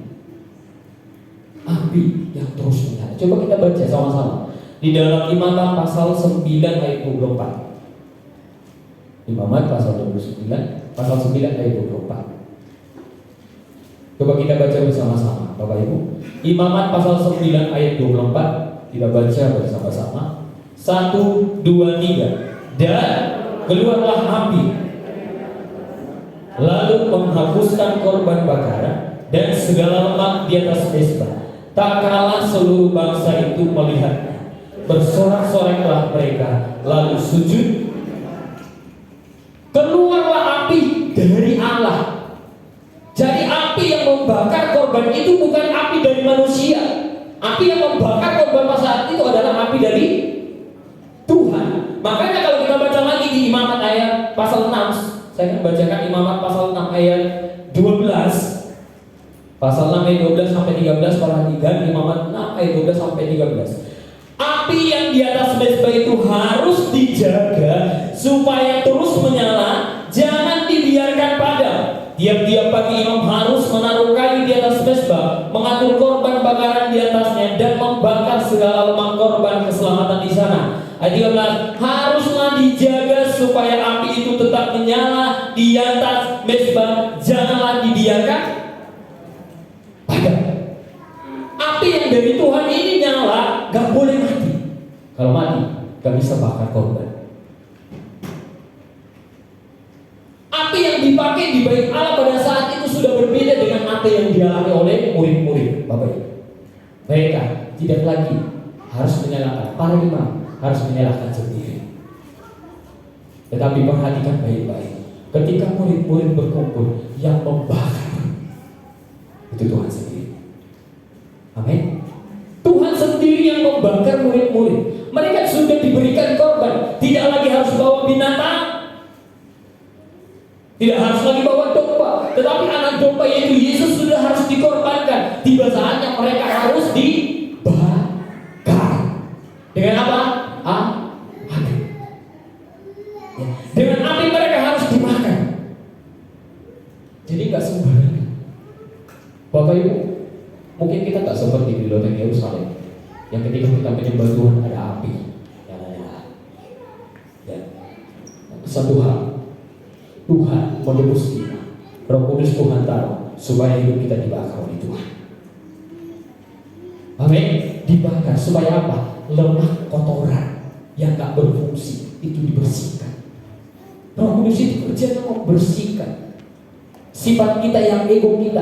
Api yang terus menyala. Coba kita baca sama-sama di dalam Imamat pasal 9 ayat 24. Imamat pasal 29, pasal 9 ayat 24. Coba kita baca bersama-sama, Bapak Ibu. Imamat pasal 9 ayat 24. Kita baca bersama-sama. 1, 2, 3. Dan keluarlah api, lalu menghapuskan korban bakaran dan segala lemak di atas mezbah. Tak kalah seluruh bangsa itu melihatnya, bersorak-soraklah mereka, lalu sujud. Keluarlah api dari Allah. Jadi api yang membakar korban itu bukan api dari manusia. Api yang membakar korban pada saat itu adalah api dari Tuhan. Makanya kalau kita baca lagi di Imamat ayat pasal 6, saya akan bacakan Imamat pasal 6 ayat 12. Pasal 6 ayat 12 sampai 13, perhatikan Imamat 6 ayat 12 sampai 13. Api yang di atas mezbah itu harus dijaga supaya terus menyala, jangan dibiarkan padam. Tiap-tiap pagi imam harus menaruh kayu di atas mezbah, mengatur korban bakaran di atasnya, dan membakar segala lemak korban keselamatan di sana. Ayat 13, haruslah dijaga supaya api itu tetap menyala di atas mezbah, janganlah dibiarkan padam. Api yang dari Tuhan ini nyala, gak boleh mati. Kalau mati, gak bisa bakar korban. Api yang dipakai di bait Allah pada saat itu sudah berbeda dengan api yang dialami oleh murid-murid Bapak Ibu. Mereka tidak lagi harus menyalakan, para imam harus menyalakan sendiri. Tetapi perhatikan baik-baik, ketika murid-murid berkumpul, yang membakar itu Tuhan sendiri. Amin. Tuhan sendiri yang membakar murid-murid. Mereka sudah diberikan korban, tidak lagi harus bawa binatang, tidak harus lagi bawa domba, tetapi anak domba yaitu Yesus sudah harus dikorbankan. Tiba saatnya mereka harus dibakar. Dengan apa? Api. Dengan api mereka harus dimakan. Jadi nggak sembarangan. Bapak Ibu, mungkin kita tak seperti di loteng Yerusalem, yang ketika kita menyembah Tuhan ada api yang nyala. Ya. Satu hal, Tuhan menebus kita, Roh Kudus Tuhan taruh supaya hidup kita dibakar oleh Tuhan. Amin. Dibakar supaya apa? Lemak kotoran yang tak berfungsi itu dibersihkan. Roh Kudus itu kerja membersihkan sifat kita yang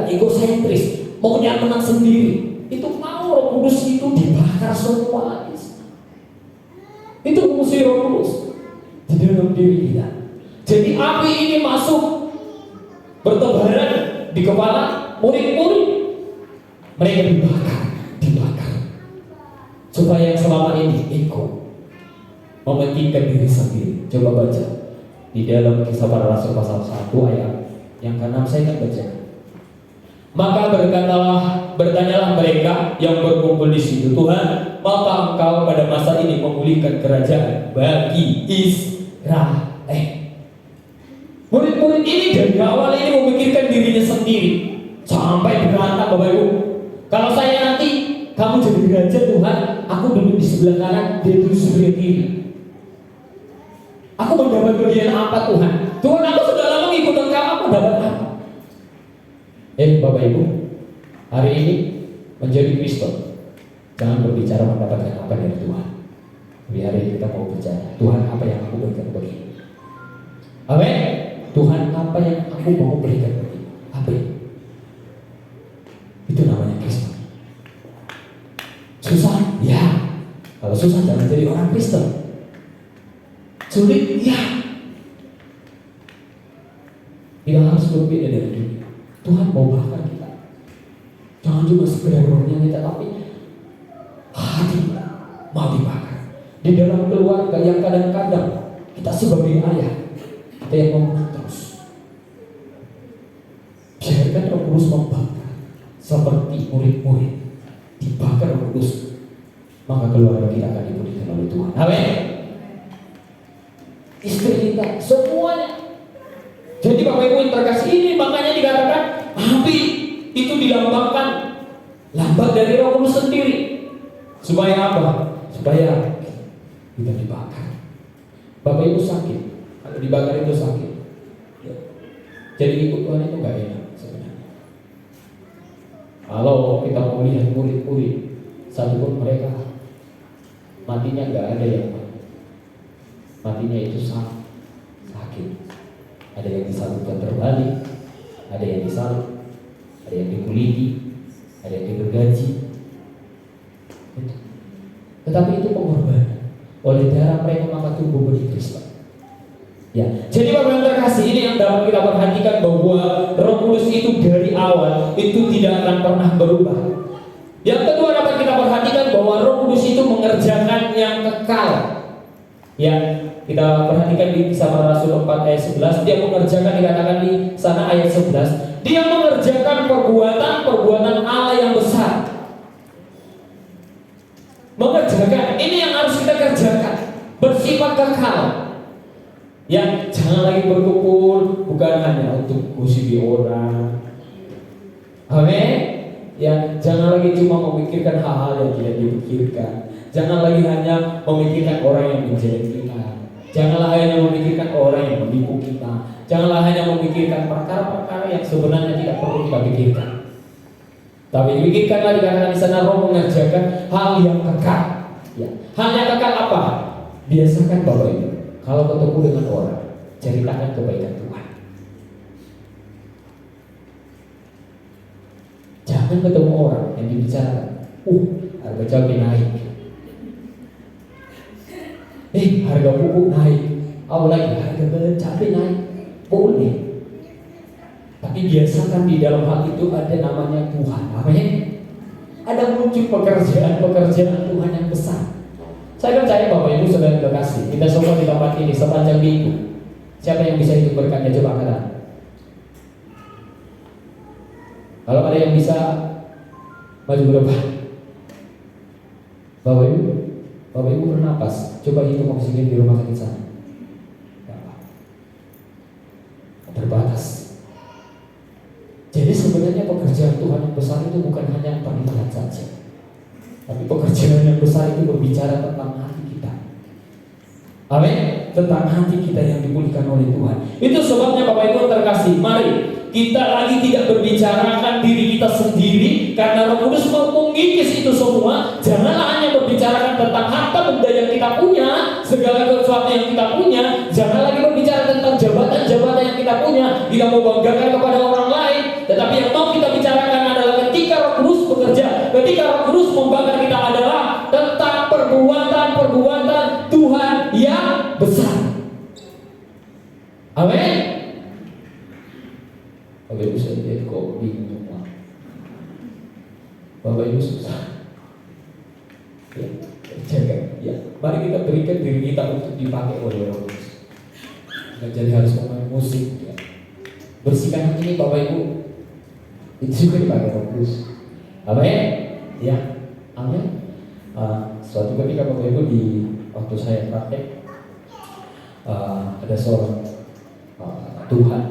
egosentris, maunya menang sendiri. Itu mau Roh Kudus itu dibakar semua. Itu fungsi Roh Kudus di dalam diri kita. Jadi api ini masuk bertebaran di kepala murid-murid. Mereka dibakar. Supaya selama ini ego mementingkan diri sendiri. Coba baca di dalam Kisah Para Rasul pasal 1 ayat yang ke-6, saya akan baca. Maka bertanyalah mereka yang berkumpul di situ, Tuhan, maka Engkau pada masa ini memulihkan kerajaan bagi Israel. Murid-murid ini dari awal ini memikirkan dirinya sendiri sampai berkata, Bapak Ibu, kalau saya nanti kamu jadi raja Tuhan, aku duduk di sebelah kanan, dia duduk di sebelah kiri. Aku mendapat bagian apa Tuhan? Tuhan, aku sudah lama ngikut Engkau, aku dapat apa? Bapak Ibu, hari ini menjadi Kristen, jangan berbicara mendapatkan apa dari Tuhan. Tapi hari ini kita mau bicara, Tuhan, apa yang aku berikan bagi? Amin. Tuhan, apa yang aku mau berikan bagi? Apa? Itu namanya Kristen. Susah? Ya. Kalau susah jangan jadi orang Kristen. Sulit? Ya. Tidak harus berbeda dari dunia. Tuhan mau bakar kita. Jangan cuma sekedar rohnya kita, tapi hati mau dibakar. Di dalam keluarga yang kadang-kadang kita sebagai ayah, kita yang ngomong terus. Biarkan Roh Kudus membakar seperti murid-murid dibakar Roh Kudus, maka keluarga kita akan dipulihkan oleh Tuhan. Amin. Istri kita, semuanya. Jadi Bapak Ibu yang terkasih, ini makanya dikatakan api itu dilambangkan lambang dari Roh Kudus sendiri. Supaya apa? Supaya kita dibakar. Bapak Ibu sakit, kalau dibakar itu sakit. Jadi ikut Tuhan itu gak enak sebenarnya. Kalau kita mau lihat murid-murid, satupun mereka matinya gak ada yang mati. Matinya itu sakit. Ada yang disalibkan terbalik, ada yang disalib, ada yang dikuliti, ada yang digergaji. Tetapi itu pengorbanan. Oleh darah mereka maka tumbuh benih Kristus. Ya, jadi Bapak yang terkasih, ini yang dapat kita perhatikan bahwa Roh Kudus itu dari awal itu tidak akan pernah berubah. Yang kedua dapat kita perhatikan bahwa Roh Kudus itu mengerjakan yang kekal. Ya, kita perhatikan di Kisah Para Rasul 4 ayat 11, dia mengerjakan, dikatakan di sana ayat 11, dia mengerjakan perbuatan Allah yang besar. Mengerjakan, ini yang harus kita kerjakan, bersifat kekal. Ya, jangan lagi berkumpul bukan hanya untuk gosipi orang. Amin. Ya, jangan lagi cuma memikirkan hal-hal yang tidak dipikirkan. Jangan lagi hanya memikirkan orang yang menjelek kita. Janganlah hanya memikirkan orang yang menipu kita. Janganlah hanya memikirkan perkara-perkara yang sebenarnya tidak perlu kita pikirkan. Tapi pikirkanlah, dikatakan di sana Roh mengerjakan hal yang kekal. Ya. Hal yang kekal apa? Biasakan Bapak Ibu, kalau ketemu dengan orang, ceritakan kebaikan Tuhan. Jangan ketemu orang yang dibicarakan, harga cabai naik, harga pupuk naik, apalagi harga cabai naik. Boleh, tapi biasakan di dalam hal itu ada namanya Tuhan. Amin. Ada muncul pekerjaan Tuhan yang besar. Saya percaya Bapak Ibu saudara terkasih, kita semua di tempat ini sepanjang minggu, siapa yang bisa hidup berkatnya, coba angkat. Kalau ada yang bisa maju ke depan. Bapak Ibu bernapas, coba hitung oksigen di rumah sakit sana. Terbatas. Jadi sebenarnya pekerjaan Tuhan yang besar itu bukan hanya pernikahan saja, tapi pekerjaan yang besar itu berbicara tentang hati kita. Amin. Tentang hati kita yang dipulihkan oleh Tuhan. Itu sebabnya Bapak Ibu terkasih, mari kita lagi tidak berbicarakan diri kita sendiri, karena Roh Kudus mau mengikis itu semua. Janganlah hanya berbicarakan tentang harta benda yang kita punya, segala sesuatu yang kita punya. Jangan lagi berbicara tentang jabatan-jabatan yang kita punya, kita mau banggakan kepada orang lain. Tetapi yang mau kita bicarakan adalah ketika Roh Kudus bekerja, ketika Roh Kudus membakar kita adalah tentang perbuatan Tuhan yang besar. Amin. Bapak Ibu saya lihat kok bingung semua. Bapak Ibu susah. Ya, jaga. Ya, mari kita berikan diri kita untuk dipakai oleh Roh Kudus. Nggak jadi harus main musik. Ya. Bersihkan ini Bapak Ibu. Itu juga dipakai Roh Kudus. Amin. Ya, amin. Suatu ketika Bapak Ibu di waktu saya praktek, ada seorang Tuhan.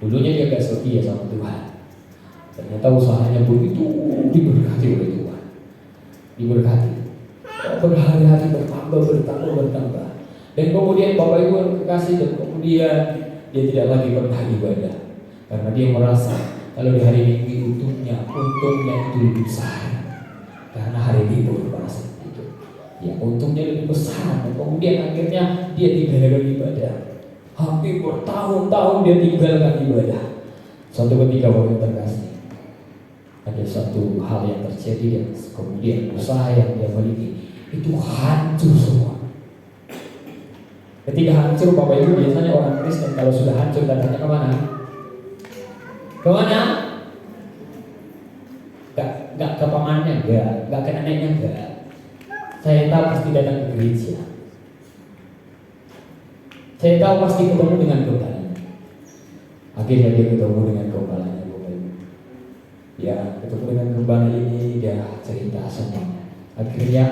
Dulunya dia gak setia sama Tuhan. Ternyata usahanya begitu diberkati oleh Tuhan. Diberkati. Berhari-hari bertambah. Dan kemudian Bapak Ibu yang kekasih, dan kemudian dia tidak lagi pernah ibadah karena dia merasa kalau di hari Minggu untungnya itu lebih besar karena hari libur pada saat itu. Ya, untungnya lebih besar. Dan kemudian akhirnya dia tinggalkan ibadah. Hampir bertahun-tahun dia tinggalkan ibadah. Suatu ketika Bapak Ibu terkasih, ada satu hal yang terjadi dan kemudian usaha yang dia miliki itu hancur semua. Ketika hancur, Bapak Ibu, biasanya orang Kristen kalau sudah hancur datangnya kemana? Kemana? Gak ke pamannya, gak ke neneknya, gak. Saya tahu pasti datang ke gereja. Saya tahu pasti ketemu dengan gembala. Akhirnya dia ketemu dengan gembalanya, Bapak Ibu. Ya, ketemu dengan gembala ini, dia cerita semuanya. Akhirnya,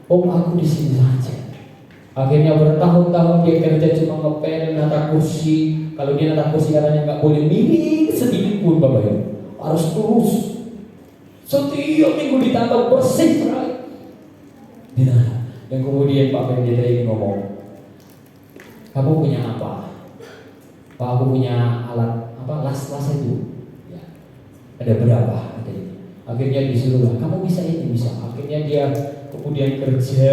Om, aku di sini saja. Akhirnya bertahun-tahun dia kerja cuma ngepel, nata kursi. Kalau dia nata kursi katanya nggak boleh miring sedikit pun, Bapak Ibu. Harus lurus. Setiap minggu ditata bersih sekali. Dan kemudian Pak Pendeta ini ngomong, kamu punya apa? Pak, aku punya alat las itu. Ya. Ada berapa? Ada ini. Akhirnya disuruh, kamu bisa ini, bisa. Akhirnya dia kemudian kerja.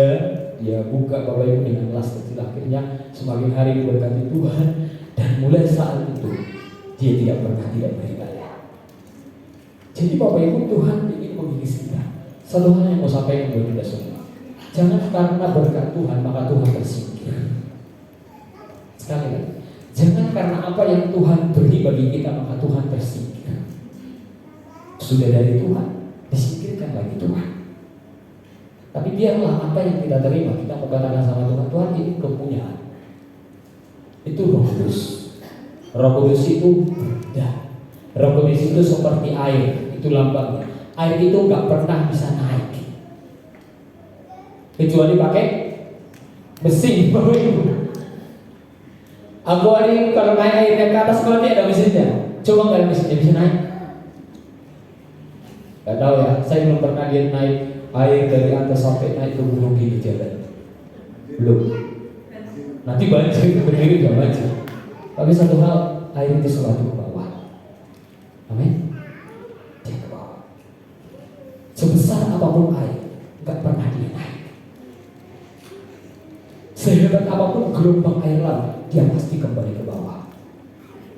Dia buka Bapak Ibu dengan las kecil. Akhirnya semakin hari diberkati Tuhan. Dan mulai saat itu dia tidak pernah tidak beribadah. Jadi Bapak Ibu, Tuhan ingin mengikis kita. Satu hal yang mau sampaikan buat kita semua, jangan karena berkat Tuhan maka Tuhan tersingkir. Sekali lagi, jangan karena apa yang Tuhan beri bagi kita maka Tuhan tersingkir. Sudah dari Tuhan, disingkirkan lagi Tuhan. Tapi biarlah apa yang kita terima, kita mengatakan sama Tuhan, Tuhan ini kepunyaan. Itu Roh Kudus. Roh Kudus itu beda. Roh Kudus itu seperti air, itu lambangnya. Air itu nggak pernah bisa naik, kecuali pakai mesin. Aku hari kalau naik airnya ke atas, kalau dia ada mesinnya, coba nggak ada mesinnya bisa naik? Gak tahu ya, saya belum pernah lihat naik air dari atas sampai naik ke gunung gini jalan. Belum. Nanti banjir, berdiri juga banjir. Tapi satu hal, air itu selalu ke bawah. Amin. Dia ke bawah. Sebesar apapun air, nggak pernah dia naik. Sehebat apapun gelombang air laut, dia pasti kembali ke bawah.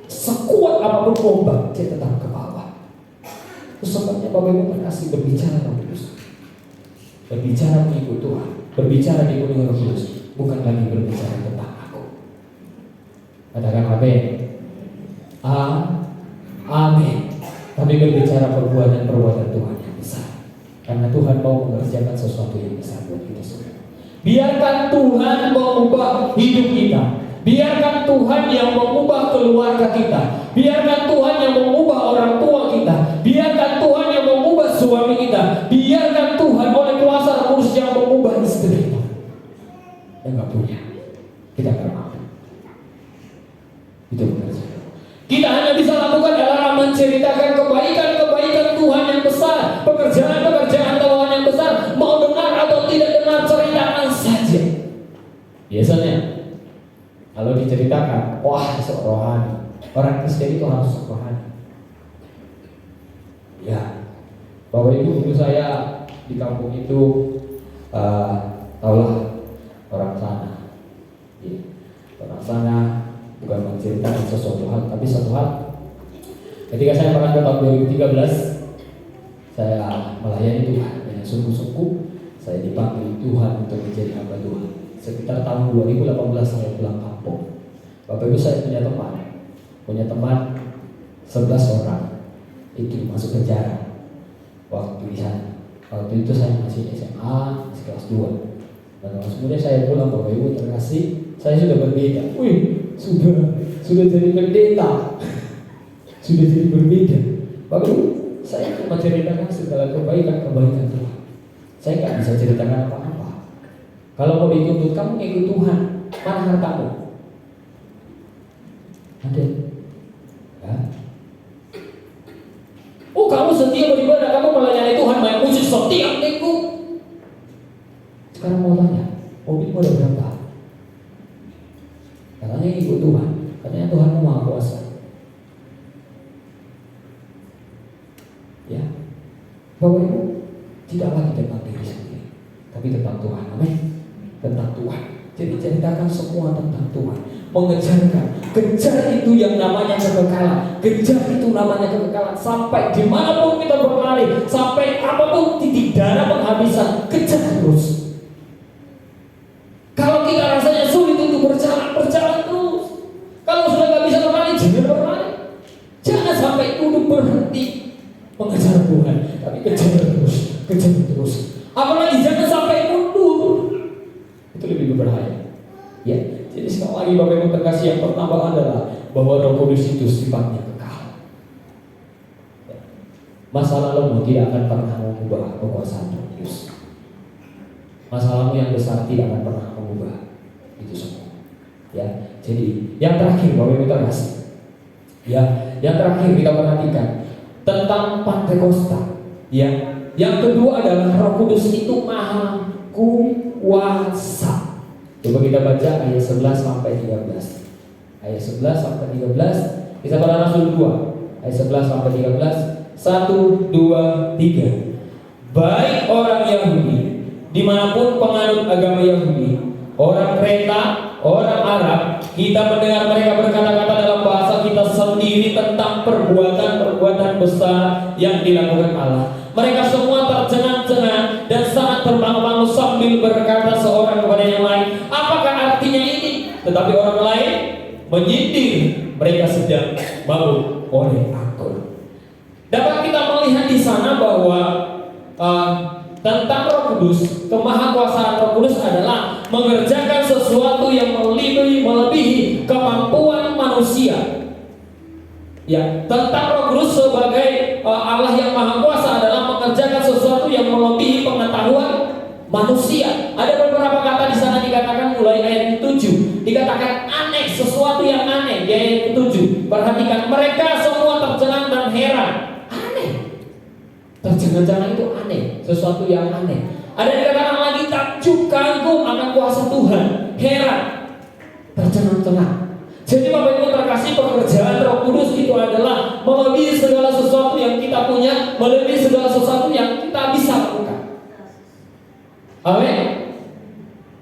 Sekuat apapun ombak, dia tetap ke bawah. Itu sebabnya Bapak Ibu terkasih berbicara Roh Kudus. Berbicara mengikut Tuhan, berbicara di Roh Kudus, bukan lagi berbicara tentang aku. Katakan amin. Amin. Tapi berbicara perbuatan Tuhan yang besar. Karena Tuhan mau mengerjakan sesuatu yang besar buat kita semua. Biarkan Tuhan mengubah hidup kita. Biarkan Tuhan yang mengubah keluarga kita. Biarkan Tuhan yang mengubah orang tua kita. Biarkan Tuhan yang mengubah suami kita. Biarkan Tuhan oleh kuasa Roh Kudus yang mengubah istri kita. Yang gak punya, kita gak mampu. Itu benar. Kita hanya bisa lakukan adalah menceritakan kebaikan-kebaikan Tuhan yang besar. Pekerjaan-pekerjaan Tuhan yang besar. Mau dengar atau tidak dengar, ceritakan saja. Biasanya kalau diceritakan, wah sok rohani. Orang Kristen itu harus sok rohani. Ya, Bapak Ibu, dulu saya di kampung itu tahulah orang sana. Ya, orang sana bukan menceritakan sesuatu hal, tapi satu hal. Ketika saya pernah ke tahun 2013, saya melayani Tuhan dengan sungguh-sungguh. Saya dipanggil Tuhan untuk menjadi hamba Tuhan. Sekitar tahun 2018 saya pulang kampung. Bapak Ibu, saya punya teman 11 orang itu masuk penjara waktu di sana. Waktu itu saya masih SMA, masih kelas 2. Dan kemudian saya pulang, Bapak Ibu terkasih, saya sudah berbeda. Sudah jadi pendeta. Sudah jadi berbeda. Bapak Ibu, saya cuma ceritakan segala kebaikan-kebaikan Tuhan. Saya nggak bisa ceritakan apa-apa. Kalau mau dituntut kamu ikut Tuhan, mana hartamu? Ada? Ya. Oh, kamu setia beribadah, kamu melayani Tuhan, banyak musik setiap minggu. Sekarang mau tanya, mobilmu ada berapa? Katanya ikut Tuhan, katanya Tuhan Maha Kuasa. Ya, Bapak Ibu, tidak lagi tentang diri sendiri, tapi tentang Tuhan. Amin. Tentang Tuhan. Jadi ceritakan semua tentang Tuhan. Mengejarkan, kejar itu yang namanya kekekalan. Kejar itu namanya kekekalan. Sampai dimanapun kita berlari, sampai apapun titik darah penghabisan, kejar terus. Kalau kita rasanya sulit untuk berjalan, berjalan terus. Kalau sudah nggak bisa berlari, jangan berlari. Jangan sampai duduk berhenti mengejar Tuhan, tapi kejar terus, kejar terus. Apalagi jangan sampai mundur. Itu lebih berbahaya. Ya, jadi sekali lagi Bapak Ibu terkasih, yang pertama adalah bahwa Roh Kudus itu sifatnya kekal. Ya. Masa lalumu tidak akan pernah mengubah kekuasaan Roh Kudus. Masalahmu yang besar tidak akan pernah mengubah itu semua. Ya, jadi yang terakhir Bapak Ibu terkasih. Ya, yang terakhir kita perhatikan tentang Pantekosta. Ya, yang kedua adalah Roh Kudus itu Maha Kuasa. Coba kita baca ayat 11 sampai 13. Ayat 11 sampai 13. Kisah Para Rasul 2 ayat 11 sampai 13. 1, 2, 3. Baik orang Yahudi dimanapun penganut agama Yahudi, orang Kreta, orang Arab, kita mendengar mereka berkata-kata dalam bahasa kita sendiri tentang perbuatan-perbuatan besar yang dilakukan Allah. Mereka semua tercengang-cengang dan sangat termangu-mangu sambil berkata seorang kepada yang lain, apakah artinya ini? Tetapi orang lain menyindir, mereka sedang mabuk oleh anggur. Dapat kita melihat di sana bahwa tentang Roh Kudus, kemahakuasaan Roh Kudus adalah mengerjakan sesuatu yang melebihi kemampuan manusia. Ya, tentang Roh Kudus sebagai Allah yang Maha Kuasa adalah mengerjakan sesuatu yang melebihi pengetahuan manusia. Ada beberapa kata di sana dikatakan mulai ayat 7, dikatakan aneh, sesuatu yang aneh di ayat 7. Perhatikan, mereka semua tercengang dan heran. Aneh. Tercengang-cengang itu aneh, sesuatu yang aneh. Ada dikatakan lagi takjub kagum akan kuasa Tuhan, heran, tercengang-cengang. Jadi Bapak Ibu terkasih, pekerjaan Roh Kudus itu adalah melebihi segala sesuatu yang kita punya, melebihi segala sesuatu yang kita bisa lakukan. Amin.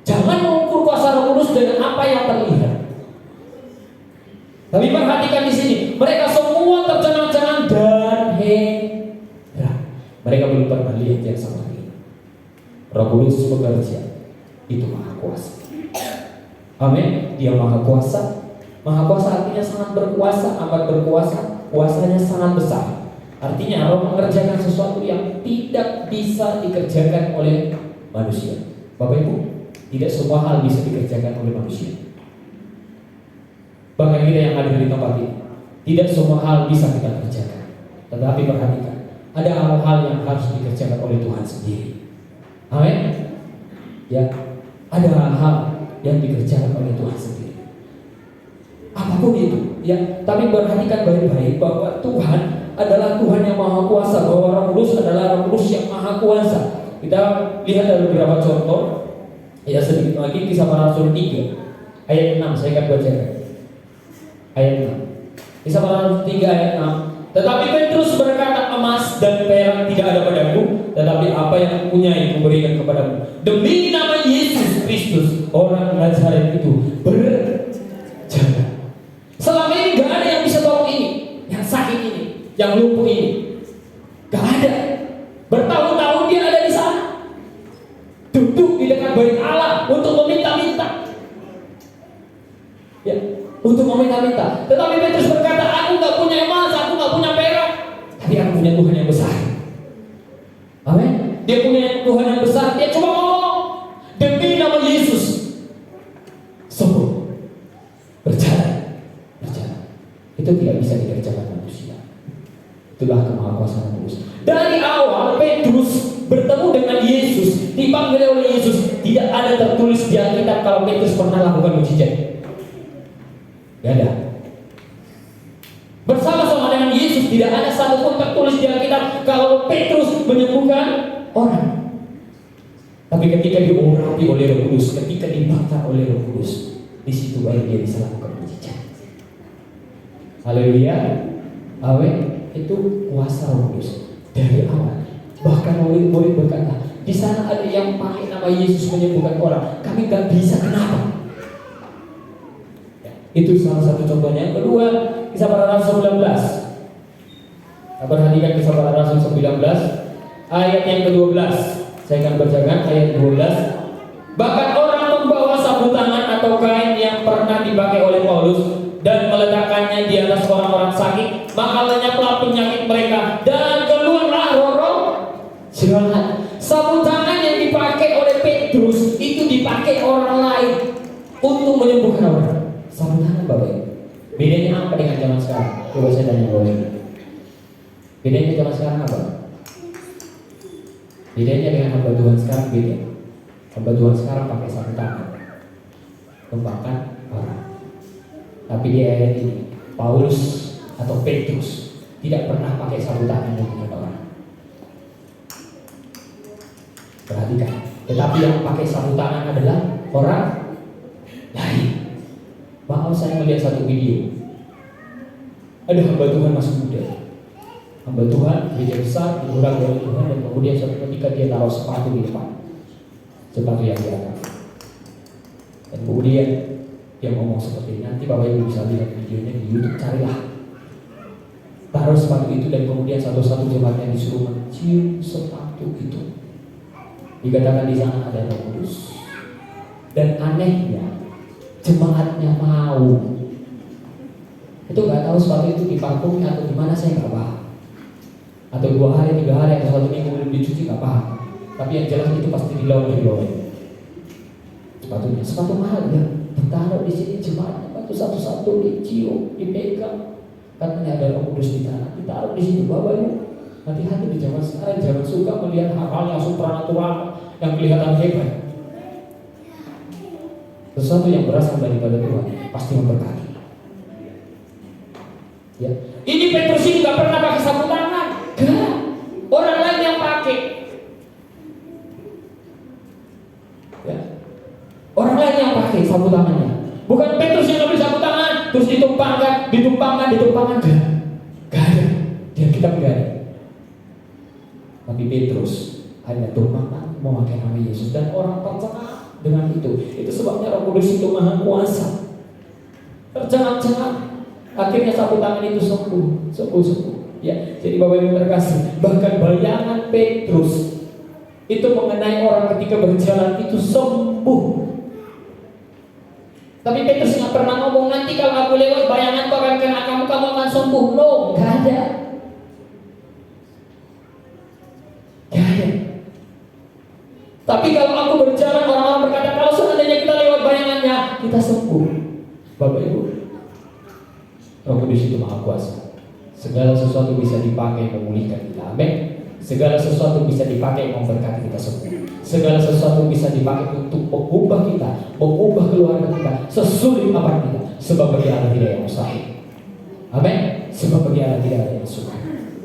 Jangan mengukur kuasa Roh Kudus dengan apa yang terlihat. Tapi perhatikan di sini, mereka semua tercengang-cengang dan heran. Mereka belum pernah lihat yang seperti ini. Roh Kudus bekerja, itu Maha Kuasa. Amin. Dia Maha Kuasa. Maha Kuasa artinya sangat berkuasa, amat berkuasa, kuasanya sangat besar. Artinya Roh mengerjakan sesuatu yang tidak bisa dikerjakan oleh manusia. Bapak Ibu, tidak semua hal bisa dikerjakan oleh manusia. Bahkan kita yang ada di tempat ini, tidak semua hal bisa kita kerjakan. Tetapi perhatikan, ada hal-hal yang harus dikerjakan oleh Tuhan sendiri. Amin. Ya, ada hal-hal yang dikerjakan oleh Tuhan sendiri. Apapun itu, ya. Tapi perhatikan baik-baik bahwa Tuhan adalah Tuhan yang Maha Kuasa, bahwa Roh Kudus adalah Roh Kudus yang Maha Kuasa. Kita lihat ada beberapa contoh. Ya, sedikit lagi Kisah Para Rasul 3 ayat 6, saya akan bacakan. Ayat 6. Kisah Para Rasul 3 ayat 6. Tetapi Petrus berkata, emas dan perak tidak ada padaku, tetapi apa yang kupunyai kuberikan kepadamu. Demi nama Yesus Kristus, orang Nazaret itu berjalan. Selama ini gak ada yang bisa tolong ini, yang sakit ini, yang lumpuh ini. Gak ada. Bertahun-tahun dia ada di sana, duduk di dekat bait Allah untuk meminta-minta. Ya, untuk meminta-minta. Tetapi Petrus berkata, aku gak punya emas, aku gak punya perak, tapi aku punya Tuhan yang besar. Amin. Dia punya Tuhan yang besar. Dia cuma ngomong, demi nama Yesus, sembuh, berjalan. Itu tidak bisa dikerjakan manusia. Itulah kemampuan kuasa Roh Kudus. Dari awal Petrus bertemu dengan Yesus, dipanggil oleh Yesus, tidak ada tertulis di Alkitab kalau Petrus pernah lakukan mukjizat. Tidak ada. Bersama-sama dengan Yesus tidak ada satupun tertulis di Alkitab kalau Petrus menyembuhkan orang. Tapi ketika diurapi oleh Roh Kudus, ketika dibakar oleh Roh Kudus, di situ baru dia bisa lakukan mukjizat. Haleluya. Amin. Itu kuasa Roh Kudus dari awal. Bahkan murid-murid berkata, di sana ada yang pakai nama Yesus menyembuhkan orang. Kami nggak bisa, kenapa? Itu salah satu contohnya. Yang kedua, Kisah Para Rasul 19. Kita perhatikan Kisah Para Rasul 19 ayat yang ke-12. Saya akan bacakan ayat 12. Bahkan orang membawa sapu tangan atau kain yang pernah dipakai oleh Paulus dan meletakkannya di atas orang-orang sakit, maka lenyaplah penyakit mereka dan keluarlah roh-roh jahat. Sapu tangan yang dipakai oleh Petrus itu dipakai orang lain untuk menyembuhkan orang. Sapu tangan Bapak. Bedanya apa dengan zaman sekarang? Coba saya tanya boleh. Bedanya zaman sekarang apa? Bedanya dengan hamba Tuhan sekarang beda. Hamba Tuhan sekarang pakai sapu tangan, membakar orang. Tapi di ayat ini Paulus atau Petrus tidak pernah pakai sapu tangan membakar orang. Perhatikan. Tetapi yang pakai sapu tangan adalah orang lain. Maaf, saya melihat satu video. Ada hamba Tuhan masih muda. Hamba Tuhan gereja besar diurang oleh Tuhan, dan kemudian suatu ketika dia taruh sepatu di depan, sepatu yang di atas. Dan kemudian dia ngomong seperti ini. Nanti Bapak Ibu bisa lihat videonya di YouTube, carilah. Taruh sepatu itu dan kemudian satu-satu jemaatnya disuruh mencium sepatu itu. Dikatakan di sana ada Roh Kudus. Dan anehnya jemaatnya mau. Itu nggak tahu sepatu itu diparfumi atau gimana, saya nggak paham. Atau 2 hari, 3 hari, atau 1 minggu belum dicuci, nggak paham. Tapi yang jelas itu pasti dilawan. Sepatunya, sepatu mahal ya. Ditaruh di sini jemaatnya, batu satu-satu dicium, dipegang. Katanya ada Roh Kudus di tanah. Ditaruh di sini, Bapak Ibu. Hati-hati di zaman sekarang, jangan suka melihat hal-hal yang supranatural yang kelihatan hebat. Sesuatu yang berasal daripada Tuhan pasti memberkati. Ya. Ini Petrus ini nggak pernah pakai sapu tangan, gak. Orang lain yang pakai. Ya. Orang lain yang pakai sapu tangannya. Bukan Petrus yang ambil sapu tangan terus ditumpangkan, gak. Gak ada. Dia kita gak ada. Tapi Petrus hanya tumpangkan memakai nama Yesus dan orang percaya dengan itu. Itu sebabnya Roh Kudus itu maha kuasa. Tercengang-cengang. Akhirnya sapu tangan itu sembuh. Ya, jadi Bapak Ibu terkasih, bahkan bayangan Petrus itu mengenai orang ketika berjalan itu sembuh. Tapi Petrus nggak pernah ngomong, nanti kalau aku lewat bayangan akan kena kamu akan sembuh. No, nggak ada. Tapi kalau aku berjalan, orang-orang berkata, kalau seandainya kita lewat bayangannya, kita sembuh. Bapak Ibu, Roh Kudus itu maha kuasa. Segala sesuatu bisa dipakai memulihkan kita. Amin. Segala sesuatu bisa dipakai memberkati kita semua. Segala sesuatu bisa dipakai untuk mengubah kita, mengubah keluarga kita, sesulit apa kita. Sebab bagi Allah tidak yang mustahil. Amin. Sebab bagi Allah tidak ada yang suka.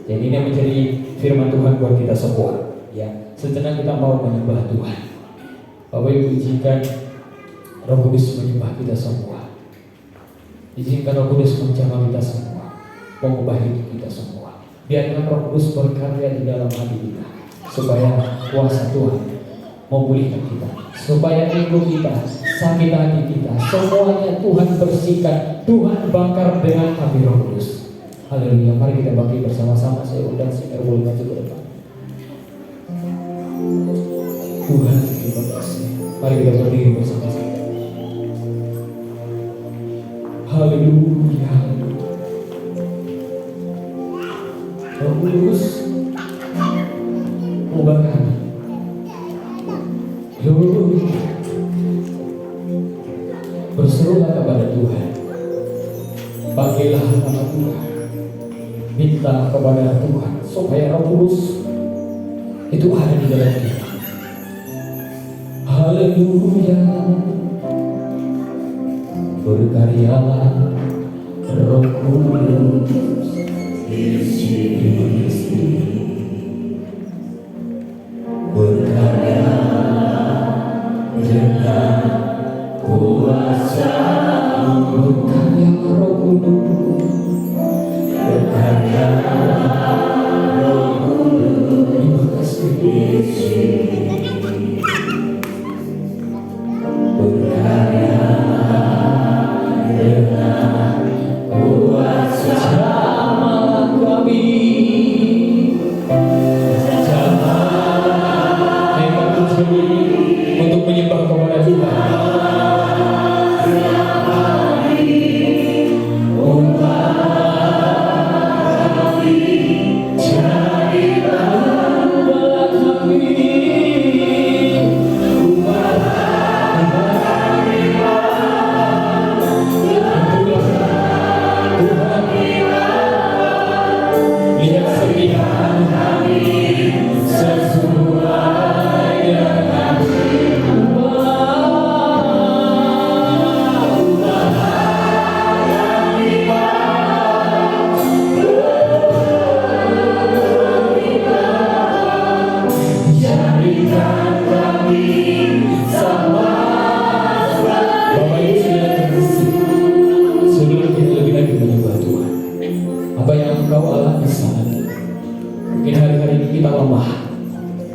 Jadi ini menjadi firman Tuhan buat kita semua. Ya, sejenak kita mau menyembah Tuhan. Bapak Ibu, izinkan Roh Kudus menyembah kita semua. Izinkan Roh Kudus menjamah kita semua, mengubah hidup kita semua. Biarkan Roh Kudus berkarya di dalam hati kita, supaya kuasa Tuhan memulihkan kita, supaya ego kita, sakit hati kita, semuanya Tuhan bersihkan, Tuhan bakar dengan api Roh Kudus. Haleluya. Mari kita bangkit bersama-sama. Saya undang si Erwin maju ke depan. Tuhan terima kasih. Mari kita berdiri bersama-sama. Haleluya. Roh Kudus ubah kami. Haleluya. Berserulah kepada Tuhan. Panggillah nama Tuhan. Minta kepada Tuhan supaya Roh Kudus itu ada di dalam kita. Haleluya. Berkaryalah Roh Kudus di sini. Berkaryalah dengan kuasa. Berkaryalah Roh Kudus. Berkaryalah Roh Kudus. Terima kasih Yesus. Untuk menyembah kepada Tuhan.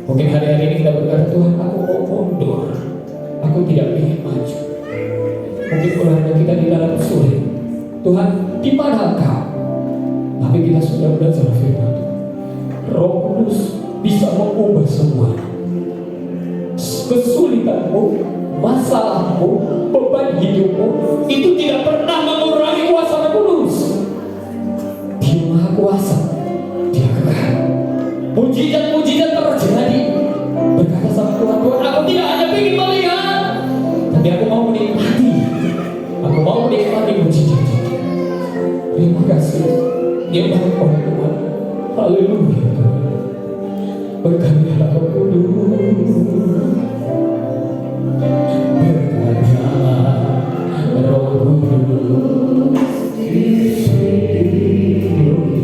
Mungkin hari-hari ini kita berkata, Tuhan, aku mau mundur, aku tidak ingin maju. Mungkin keluarga kita di dalam sulit, Tuhan, di mana Engkau? Tapi kita sudah belajar firman Tuhan. Roh Kudus bisa mengubah semua kesulitanmu, masalahmu, beban hidupmu. Itu tidak pernah mengurangi kuasa Roh Kudus. Dia Maha Kuasa, Dia kekal. Mujizat-mujizat terjadi. Berkata sama Tuhan, Tuhan, aku tidak hanya ingin melihat, tapi aku mau menikmati. Aku mau menikmati mujizat. Terima kasih. Dia Maha Kuasa. Haleluya. Berkaryalah Roh Kudus. Berkaryalah Roh Kudus.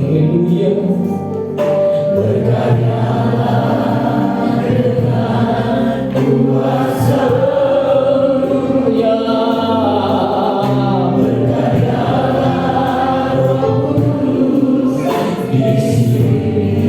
Haleluya. Berkaryalah dengan kuasa. Ya, berkaryalah Roh Kudus di sini.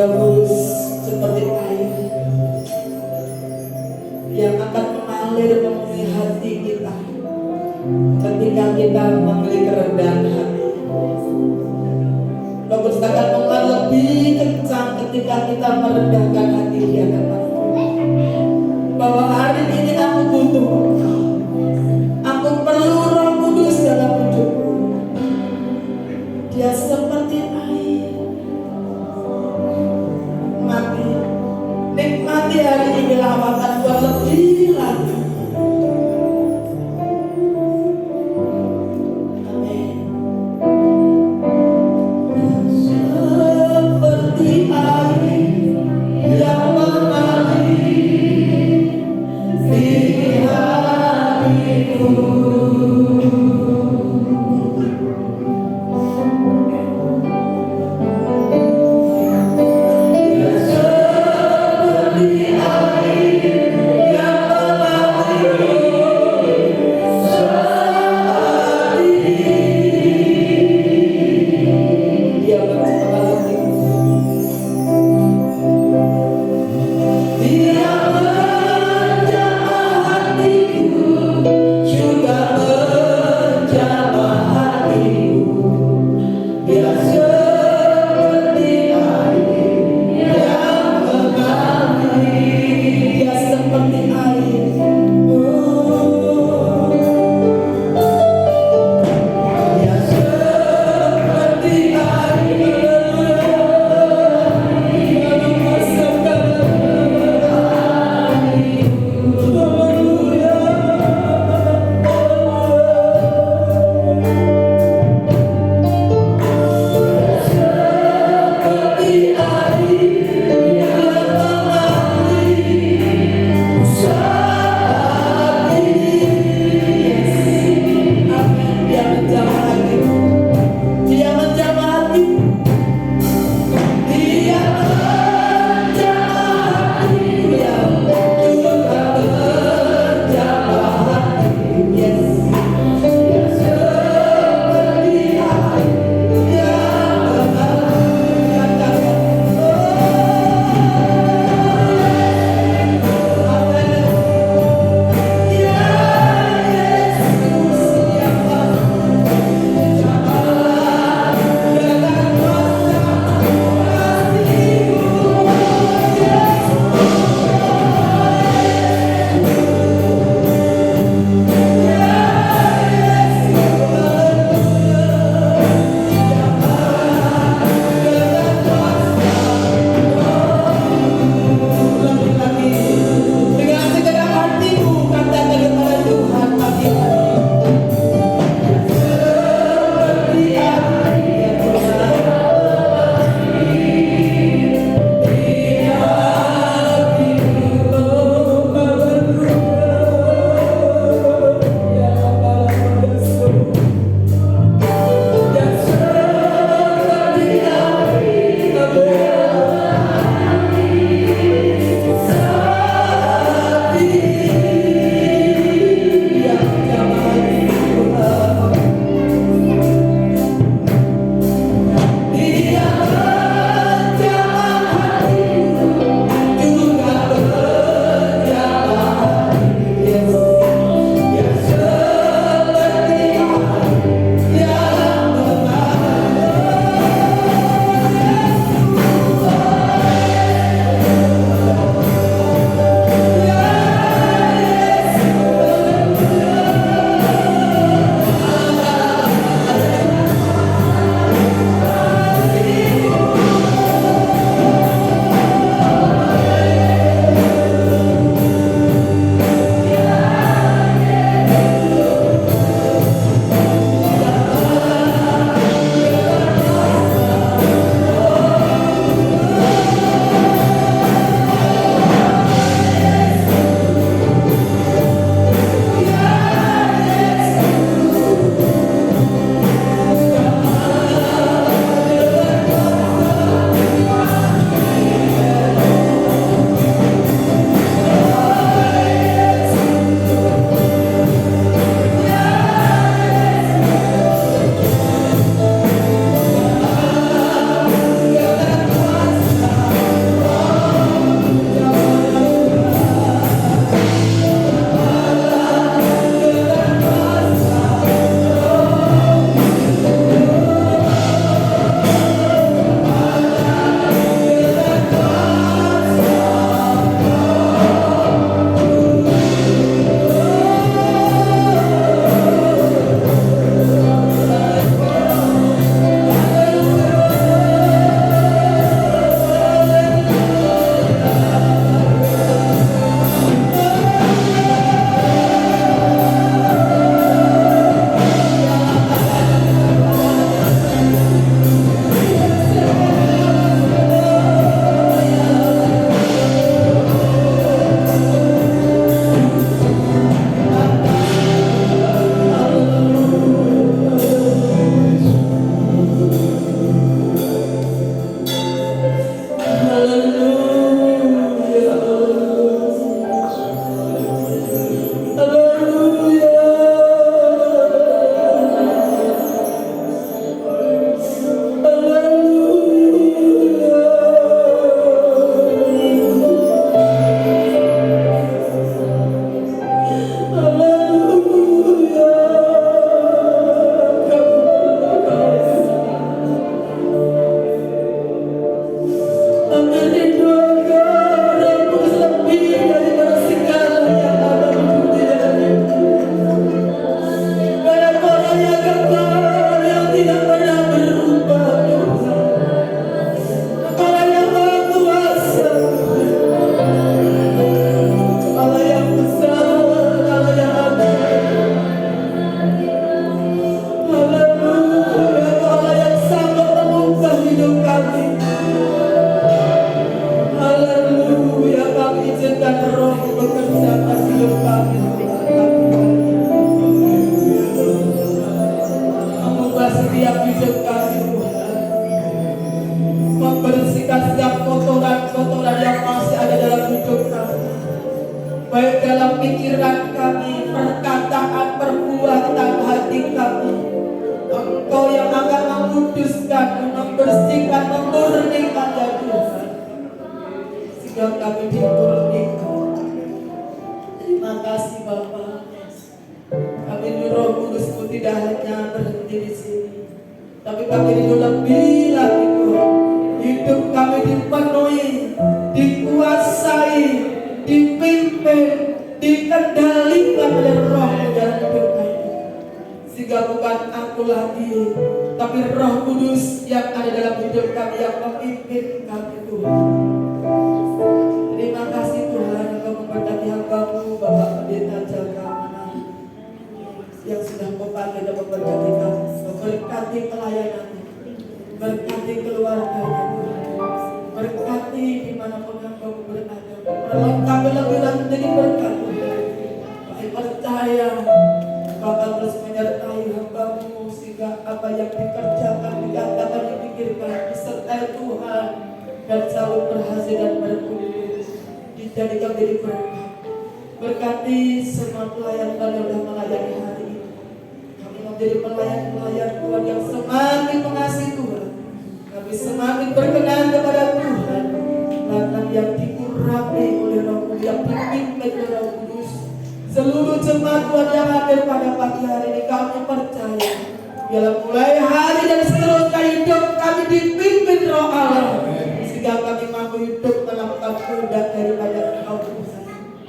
Roh Kudus seperti air yang akan mengalir memenuhi hati kita ketika kita memiliki kerendahan hati. Roh Kudus akan mengalir lebih kencang ketika kita merendahkan hati di hadapan bahwa hari ini aku butuh Engkau. Aku perlu Roh Kudus dalam hidupku. Dia seperti air. Nikmati hari ini, lawatan buat lebih lagi. Amin. Seperti air yang mengalir di hatiku. Yang dalam pikiran kami, perkataan, perbuatan hati kami. Engkau yang akan menguduskan, membersihkan, memurnikan ya Tuhan, sehingga kami dimurnikan. Terima kasih Bapa. Kami di Roh Kudus-Mu tidak hanya berhenti di sini, tapi kami rindu lebih lagi Tuhan. Hidup kami dipenuhi, dikuasai, dipimpin, dikendalikan oleh Roh-Mu dalam hidup kami. Sehingga bukan aku lagi, tapi Roh Kudus yang ada dalam hidup kami yang memimpin kami Tuhan. Terima kasih Tuhan, Engkau memberkati hamba-Mu Bapak Pendeta Jaka yang sudah memakai dan memberkati kami. Berkati pelayanannya, berkati keluarganya, berkati dimanapun hamba-Mu berada, perlengkapi lebih lagi menjadi berkat. Kami percaya Kau akan terus menyertai hamba-Mu sehingga apa yang dikerjakan, dikatakan, dipikirkan disertai Tuhan dan selalu berhasil dan bertumbuh, dijadikan menjadi berkat. Berkati semua pelayan yang sudah melayani hari ini. Kami menjadi pelayan-pelayan Tuhan yang semakin mengasihi Tuhan. Kami semakin berkenan kepada Tuhan. Bahkan yang dikurangi oleh Roh Kudus, yang dipimpin oleh Roh Kudus. Seluruh jemaat Tuhan yang hadir pada pagi hari ini, kami percaya biarlah mulai hari dan seterusnya hidup kami dipimpin Roh Allah, sehingga kami mampu hidup melakukan kehendak daripada Engkau Tuhan.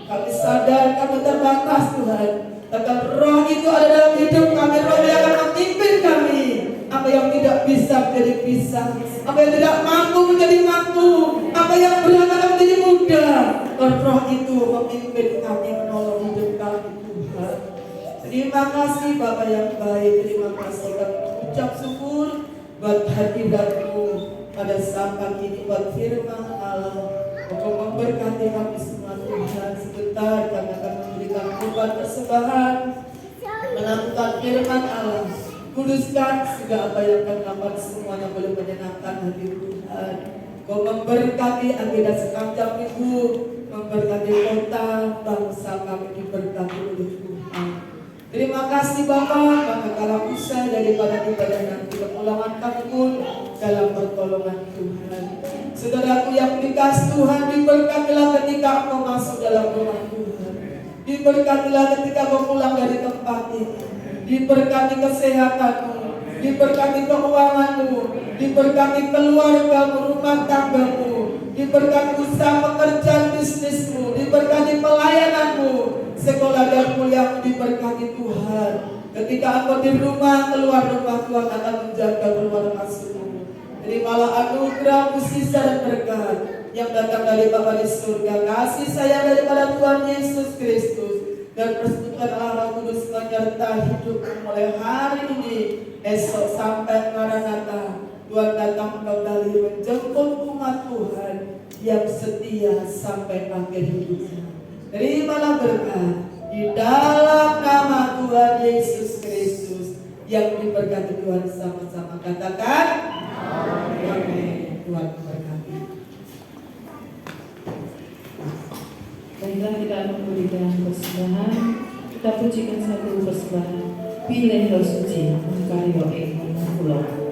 Kami sadar kami terbatas Tuhan, tapi Roh itu ada dalam hidup kami. Roh yang akan memimpin kami. Apa yang tidak bisa menjadi bisa, apa yang tidak mampu menjadi mampu, apa yang berat akan menjadi mudah. Roh itu memimpin kami, menolong hidup kami Tuhan. Terima kasih Bapa yang baik. Terima kasih kami ucap syukur buat hadirat-Mu pada saat pagi ini, buat firman Allah. Engkau memberkati kami semua Tuhan. Sebentar kami akan memberikan korban persembahan, melakukan firman Allah. Kuduskan segala apa yang kami lakukan semuanya boleh menyenangkan hati Tuhan. Kau memberkati agenda sepanjang minggu, memberkati kota, bangsa kami diberkati oleh Tuhan. Terima kasih Bapa, maka kalau usai daripada ibadah nanti kepulangan kami pun dalam pertolongan Tuhan. Saudaraku yang dikasih Tuhan, diberkatilah ketika engkau masuk dalam rumah Tuhan. Diberkatilah ketika engkau pulang dari tempat ini. Diberkati kesehatanmu, diberkati keuanganmu, diberkati keluargamu, rumah tanggamu, diberkati usaha pekerjaan bisnismu, diberkati pelayananmu, sekolah dan kuliahmu diberkati Tuhan. Ketika engkau di rumah, keluar rumah, Tuhan akan menjaga keluar masukmu. Terimalah anugerah, sisa dan berkat yang datang dari Bapa di surga, kasih sayang daripada Tuhan Yesus Kristus, dan persekutuan Allah Kudus menyertai hidupmu mulai hari ini, esok sampai Maranatha. Tuhan datang kembali menjemput umat Tuhan yang setia sampai akhir hidupnya. Terimalah berkat di dalam nama Tuhan Yesus Kristus yang diberkati Tuhan sama-sama. Katakan amin. Tuhan memberkati. Baiklah, kita akan memberikan persembahan. Kita pujikan satu persembahan. Pilih Roh Suci, Mengkaryo Ing Pulau.